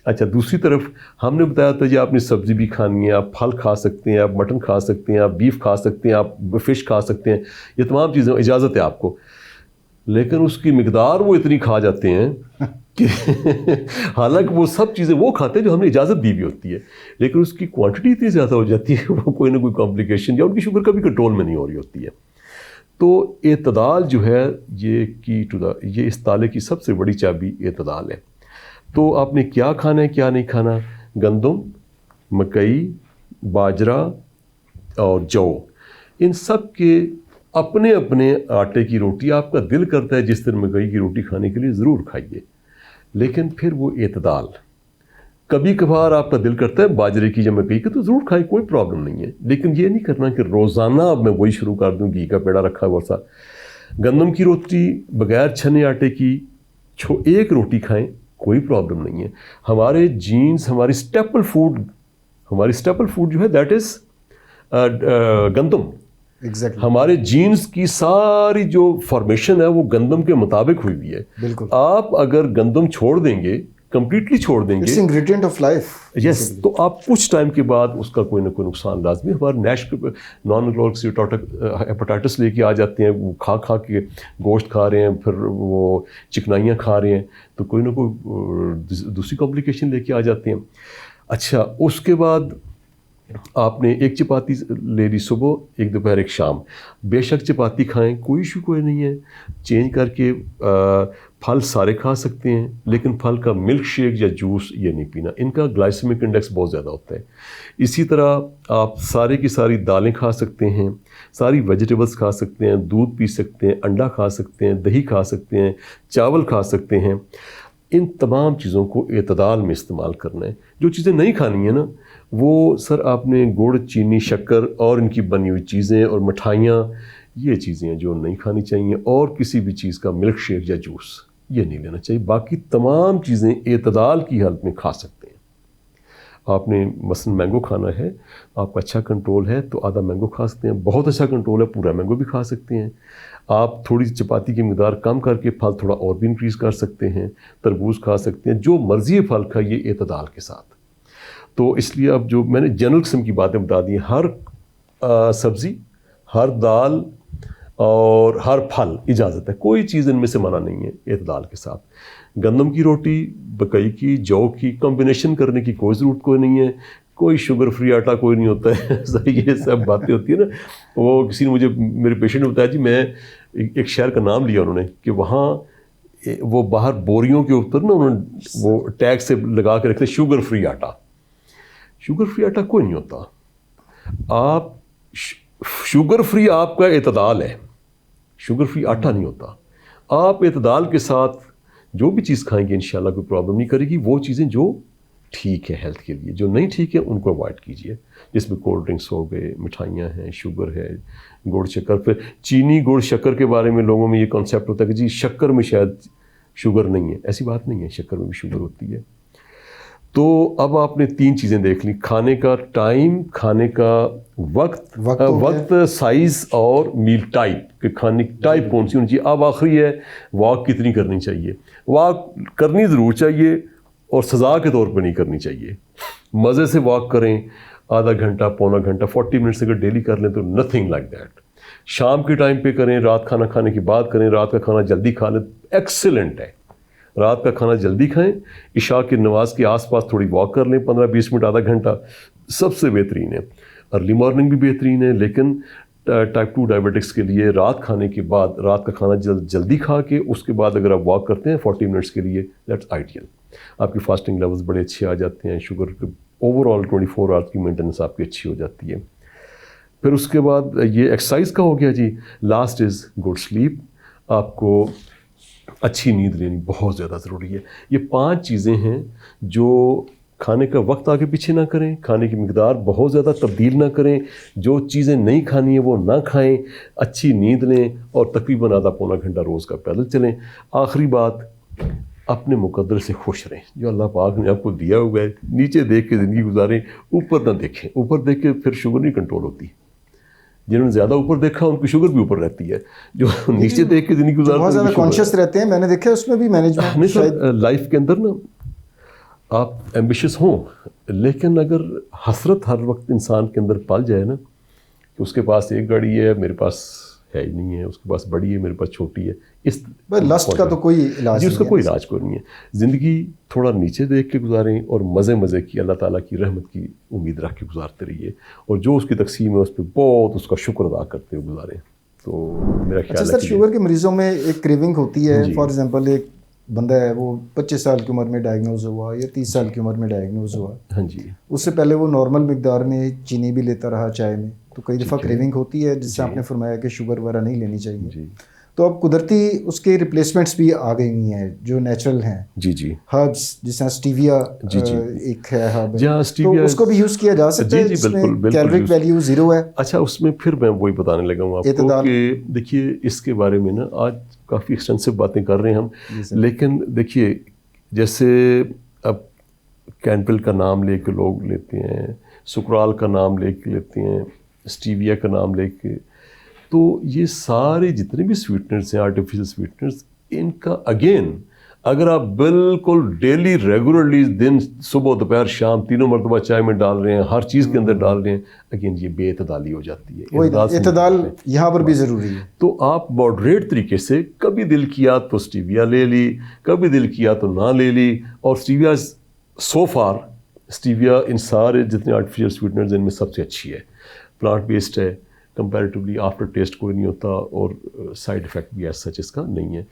اچھا دوسری طرف ہم نے بتایا تھا جی آپ نے سبزی بھی کھانی ہے, آپ پھل کھا سکتے ہیں, آپ مٹن کھا سکتے ہیں, آپ بیف کھا سکتے ہیں, آپ فش کھا سکتے ہیں, یہ تمام چیزیں اجازت ہے آپ کو, لیکن اس کی مقدار وہ اتنی کھا جاتے ہیں کہ حالانکہ وہ سب چیزیں وہ کھاتے ہیں جو ہم نے اجازت دی بھی ہوتی ہے, لیکن اس کی کوانٹٹی اتنی زیادہ ہو جاتی ہے وہ کوئی نہ کوئی کمپلیکیشن یا ان کی شوگر کبھی کنٹرول میں نہیں ہو رہی ہوتی ہے. تو اعتدال جو ہے یہ اس تالے کی سب سے بڑی چابی اعتدال ہے. تو آپ نے کیا کھانا ہے کیا نہیں کھانا, گندم, مکئی, باجرا اور جو, ان سب کے اپنے اپنے آٹے کی روٹی آپ کا دل کرتا ہے جس دن مکئی کی روٹی کھانے کے لیے ضرور کھائیے, لیکن پھر وہ اعتدال. کبھی کبھار آپ کا دل کرتا ہے باجرے کی یا مکئی کی تو ضرور کھائیں, کوئی پرابلم نہیں ہے, لیکن یہ نہیں کرنا کہ روزانہ اب میں وہی شروع کر دوں, گھی کا پیڑا رکھا ہوا سا. گندم کی روٹی بغیر چھنے آٹے کی 1 روٹی کھائیں, کوئی پرابلم نہیں ہے. ہمارے جینز, ہماری اسٹیپل فوڈ جو ہے دیٹ از گندم. ہمارے جینز کی ساری جو فارمیشن ہے وہ گندم کے مطابق ہوئی ہوئی ہے. بالکل. آپ اگر گندم چھوڑ دیں گے, کمپلیٹلی چھوڑ دیں گے, انگریڈینٹ آف لائف, یس, تو آپ کچھ ٹائم کے بعد اس کا کوئی نہ کوئی نقصان لازمی. ہمارے نان الرجیک ہیپاٹائٹس لے کے آ جاتے ہیں, وہ کھا کے گوشت کھا رہے ہیں, پھر وہ چکنائیاں کھا رہے ہیں, تو کوئی نہ کوئی دوسری کمپلیکیشن لے کے آ جاتے ہیں. اچھا اس کے بعد آپ نے 1 چپاتی لے لی صبح, 1 دوپہر 1 شام. بے شک چپاتی کھائیں, کوئی ایشو کوئی نہیں ہے. چینج کر کے پھل سارے کھا سکتے ہیں, لیکن پھل کا ملک شیک یا جوس یہ نہیں پینا, ان کا گلائسیمک انڈیکس بہت زیادہ ہوتا ہے. اسی طرح آپ سارے کی ساری دالیں کھا سکتے ہیں, ساری ویجیٹیبلس کھا سکتے ہیں, دودھ پی سکتے ہیں, انڈا کھا سکتے ہیں, دہی کھا سکتے ہیں, چاول کھا سکتے ہیں. ان تمام چیزوں کو اعتدال میں استعمال کرنا ہے. جو چیزیں نہیں کھانی ہیں نا, وہ سر آپ نے گڑ, چینی, شکر اور ان کی بنی ہوئی چیزیں اور مٹھائیاں, یہ چیزیں ہیں جو نہیں کھانی چاہیے. اور کسی بھی چیز کا ملک شیک یا جوس یہ نہیں لینا چاہیے. باقی تمام چیزیں اعتدال کی حالت میں کھا سکتے ہیں. آپ نے مثلا مینگو کھانا ہے, آپ کا اچھا کنٹرول ہے تو آدھا مینگو کھا سکتے ہیں. بہت اچھا کنٹرول ہے, پورا مینگو بھی کھا سکتے ہیں. آپ تھوڑی چپاتی کی مقدار کم کر کے پھل تھوڑا اور بھی انکریز کر سکتے ہیں. تربوز کھا سکتے ہیں, جو مرضی پھل کھائیے اعتدال کے ساتھ. تو اس لیے اب جو میں نے جنرل قسم کی باتیں بتا دی, ہر سبزی, ہر دال اور ہر پھل اجازت ہے, کوئی چیز ان میں سے منع نہیں ہے اعتدال کے ساتھ. گندم کی روٹی, مکئی کی, جو کی کمبینیشن کرنے کی کوئی ضرورت کوئی نہیں ہے. کوئی شوگر فری آٹا کوئی نہیں ہوتا ہے. یہ سب باتیں ہوتی ہیں نا. وہ کسی نے مجھے, میرے پیشنٹ نے بتایا جی, میں ایک شہر کا نام لیا انہوں نے کہ وہاں وہ باہر بوریوں کے اوپر نا انہوں نے وہ ٹیگ سے لگا کے رکھتے شوگر فری آٹا. شوگر فری آٹا کوئی نہیں ہوتا. آپ شوگر فری آپ کا اعتدال ہے, شوگر فری آٹا نہیں ہوتا. آپ اعتدال کے ساتھ جو بھی چیز کھائیں گے انشاءاللہ کوئی پرابلم نہیں کرے گی. وہ چیزیں جو ٹھیک ہے ہیلتھ کے لیے. جو نہیں ٹھیک ہے ان کو اوائڈ کیجیے, جس میں کولڈ ڈرنکس ہو گئے, مٹھائیاں ہیں, شوگر ہے, گڑ شکر. پھر چینی گڑ شکر کے بارے میں لوگوں میں یہ کانسیپٹ ہوتا ہے کہ جی شکر میں شاید شوگر نہیں ہے. ایسی بات نہیں ہے, شکر میں بھی شوگر ہوتی ہے. تو اب آپ نے 3 چیزیں دیکھ لیں, کھانے کا ٹائم, کھانے کا وقت, سائز اور میل ٹائپ, کہ کھانے کی ٹائپ کون سی ہونی چاہیے. اب آخری ہے واک کتنی کرنی چاہیے. واک کرنی ضرور چاہیے اور سزا کے طور پہ نہیں کرنی چاہیے. مزے سے واک کریں, آدھا گھنٹہ, پونا گھنٹہ, 40 منٹس اگر ڈیلی کر لیں تو نتھنگ لائک دیٹ. شام کے ٹائم پہ کریں, رات کھانا کھانے کے بعد کریں. رات کا کھانا جلدی کھا لیں, ایکسیلنٹ ہے. رات کا کھانا جلدی کھائیں, عشاء کی نماز کے آس پاس تھوڑی واک کر لیں, 15-20 منٹ, آدھا گھنٹہ, سب سے بہترین ہے. ارلی مارننگ بھی بہترین ہے, لیکن ٹائپ 2 ڈائبٹکس کے لیے رات کھانے کے بعد, رات کا کھانا جلدی کھا کے اس کے بعد اگر آپ واک کرتے ہیں 40 منٹس کے لیے, دیٹس آئیڈیل. آپ کی فاسٹنگ لیولز بڑے اچھے آ جاتے ہیں, شوگر کے اوور آل 24 آورس کی مینٹیننس آپ کی اچھی ہو جاتی ہے. پھر اس کے بعد یہ ایکسرسائز کا ہو گیا جی. Last is good sleep. آپ کو اچھی نیند لینی بہت زیادہ ضروری ہے. یہ 5 چیزیں ہیں جو کھانے کا وقت آگے پیچھے نہ کریں, کھانے کی مقدار بہت زیادہ تبدیل نہ کریں, جو چیزیں نہیں کھانی ہیں وہ نہ کھائیں, اچھی نیند لیں اور تقریباً آدھا پونا گھنٹہ روز کا پیدل چلیں. آخری بات, اپنے مقدر سے خوش رہیں. جو اللہ پاک نے آپ کو دیا ہوا ہے, نیچے دیکھ کے زندگی گزاریں, اوپر نہ دیکھیں. اوپر دیکھ کے پھر شوگر نہیں کنٹرول ہوتی. جنہوں نے زیادہ اوپر دیکھا ان کی شوگر بھی اوپر رہتی ہے. جو نیچے دیکھ کے زندگی گزارتے ہیں بہت زیادہ کانشیس رہتے ہیں, میں نے دیکھا اس میں بھی مینجمنٹ. شاید لائف کے اندر نا آپ ایمبیشس ہوں, لیکن اگر حسرت ہر وقت انسان کے اندر پال جائے نا کہ اس کے پاس ایک گاڑی ہے, میرے پاس ہے ہی نہیں ہے, اس کے پاس بڑی ہے, میرے پاس چھوٹی ہے, اس لسٹ کا تو کوئی علاج جی, اس کا کوئی علاج کوئی نہیں ہے. زندگی تھوڑا نیچے دیکھ کے گزاریں اور مزے کی اللہ تعالیٰ کی رحمت کی امید رکھ کے گزارتے رہیے, اور جو اس کی تقسیم ہے اس پہ بہت اس کا شکر ادا کرتے ہوئے گزاریں. تو میرا خیال ہے. اچھا سر, شوگر کے مریضوں میں ایک کریونگ ہوتی ہے. فار ایگزامپل ایک بندہ ہے, وہ 25 سال کی عمر میں ڈائگنوز ہوا یا 30 سال کی عمر میں ڈائگنوز ہوا. ہاں جی. اس سے پہلے وہ نارمل مقدار میں چینی بھی لیتا رہا چائے میں, تو کئی دفعہ کریونگ ہوتی ہے, جس سے آپ نے فرمایا کہ شوگر وغیرہ نہیں لینی چاہیے. جی. تو اب قدرتی اس کے ریپلیسمنٹس بھی آ گئی ہوئی ہیں جو نیچرل ہیں. جی جی. ہربس, جس طرح اسٹیویا ایک ہے ہرب, تو اس کو بھی یوز کیا جا سکتا ہے. جی بالکل. کیلوریک ویلیو 0 ہے. اچھا, اس میں پھر میں وہی بتانے لگا ہوں آپ کو کہ دیکھیے اس کے بارے میں نا آج کافی ایکسٹینسو باتیں کر رہے ہیں ہم, لیکن دیکھیے جیسے اب کینٹل کا نام لے کے لوگ لیتے ہیں, سکرال کا نام لے کے لیتے ہیں, اسٹیویا کا نام لے کے, تو یہ سارے جتنے بھی سویٹنرز ہیں, آرٹیفیشل سویٹنرز, ان کا اگین اگر آپ بالکل ڈیلی ریگولرلی دن صبح دوپہر شام 3 مرتبہ چائے میں ڈال رہے ہیں, ہر چیز کے اندر ڈال رہے ہیں, اگین یہ بے اعتدالی ہو جاتی ہے. اعتدال یہاں پر بھی ضروری ہے. تو آپ ماڈریٹ طریقے سے, کبھی دل کیا تو اسٹیویا لے لی, کبھی دل کیا تو نہ لے لی. اور اسٹیویا سو فار, اسٹیویا ان سارے جتنے آرٹیفیشل سویٹنرز ان میں سب سے اچھی ہے, پلانٹ بیسڈ ہے, کمپیریٹیولی آفٹر ٹیسٹ کوئی نہیں ہوتا, اور سائڈ افیکٹ بھی ایز سچ اس کا نہیں ہے.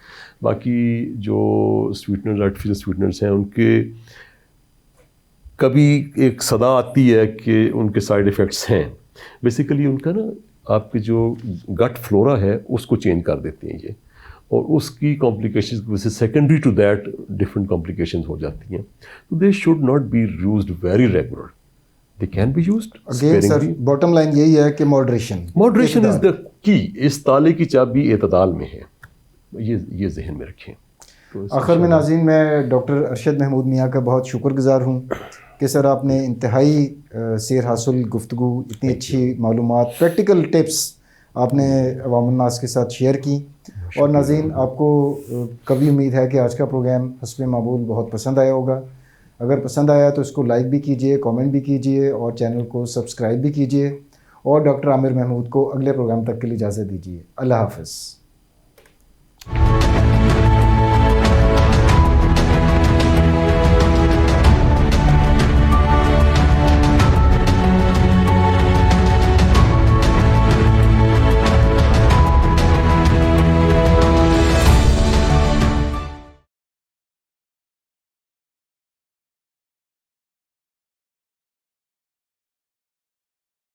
باقی جو سویٹنرز, آرٹیفیشل سویٹنرز ہیں, ان کے کبھی ایک صدا آتی ہے کہ ان کے سائڈ افیکٹس ہیں. بیسیکلی ان کا نا آپ کے جو گٹ فلورا ہے اس کو چینج کر دیتے ہیں یہ, اور اس کی کمپلیکیشنز کی وجہ سے secondary to that different complications ہو جاتی ہیں. تو they should not be used very regular. They can be used. Again, sir, bottom line یہی ہے کہ moderation is the key. اس تالے کی چابی اعتدال میں ہے, یہ ذہن میں رکھیں. آخر میں ناظرین, میں ڈاکٹر ارشد محمود میاں کا بہت شکر گزار ہوں کہ سر آپ نے انتہائی سیر حاصل گفتگو, اتنی اچھی معلومات, پریکٹیکل ٹپس آپ نے عوام الناس کے ساتھ شیئر کی. اور ناظرین, آپ کو کبھی امید ہے کہ آج کا پروگرام حسب معمول بہت پسند آیا ہوگا. اگر پسند آیا تو اس کو لائک بھی کیجئے, کامنٹ بھی کیجئے, اور چینل کو سبسکرائب بھی کیجئے. اور ڈاکٹر عامر محمود کو اگلے پروگرام تک کے لیے اجازت دیجیے. اللہ حافظ.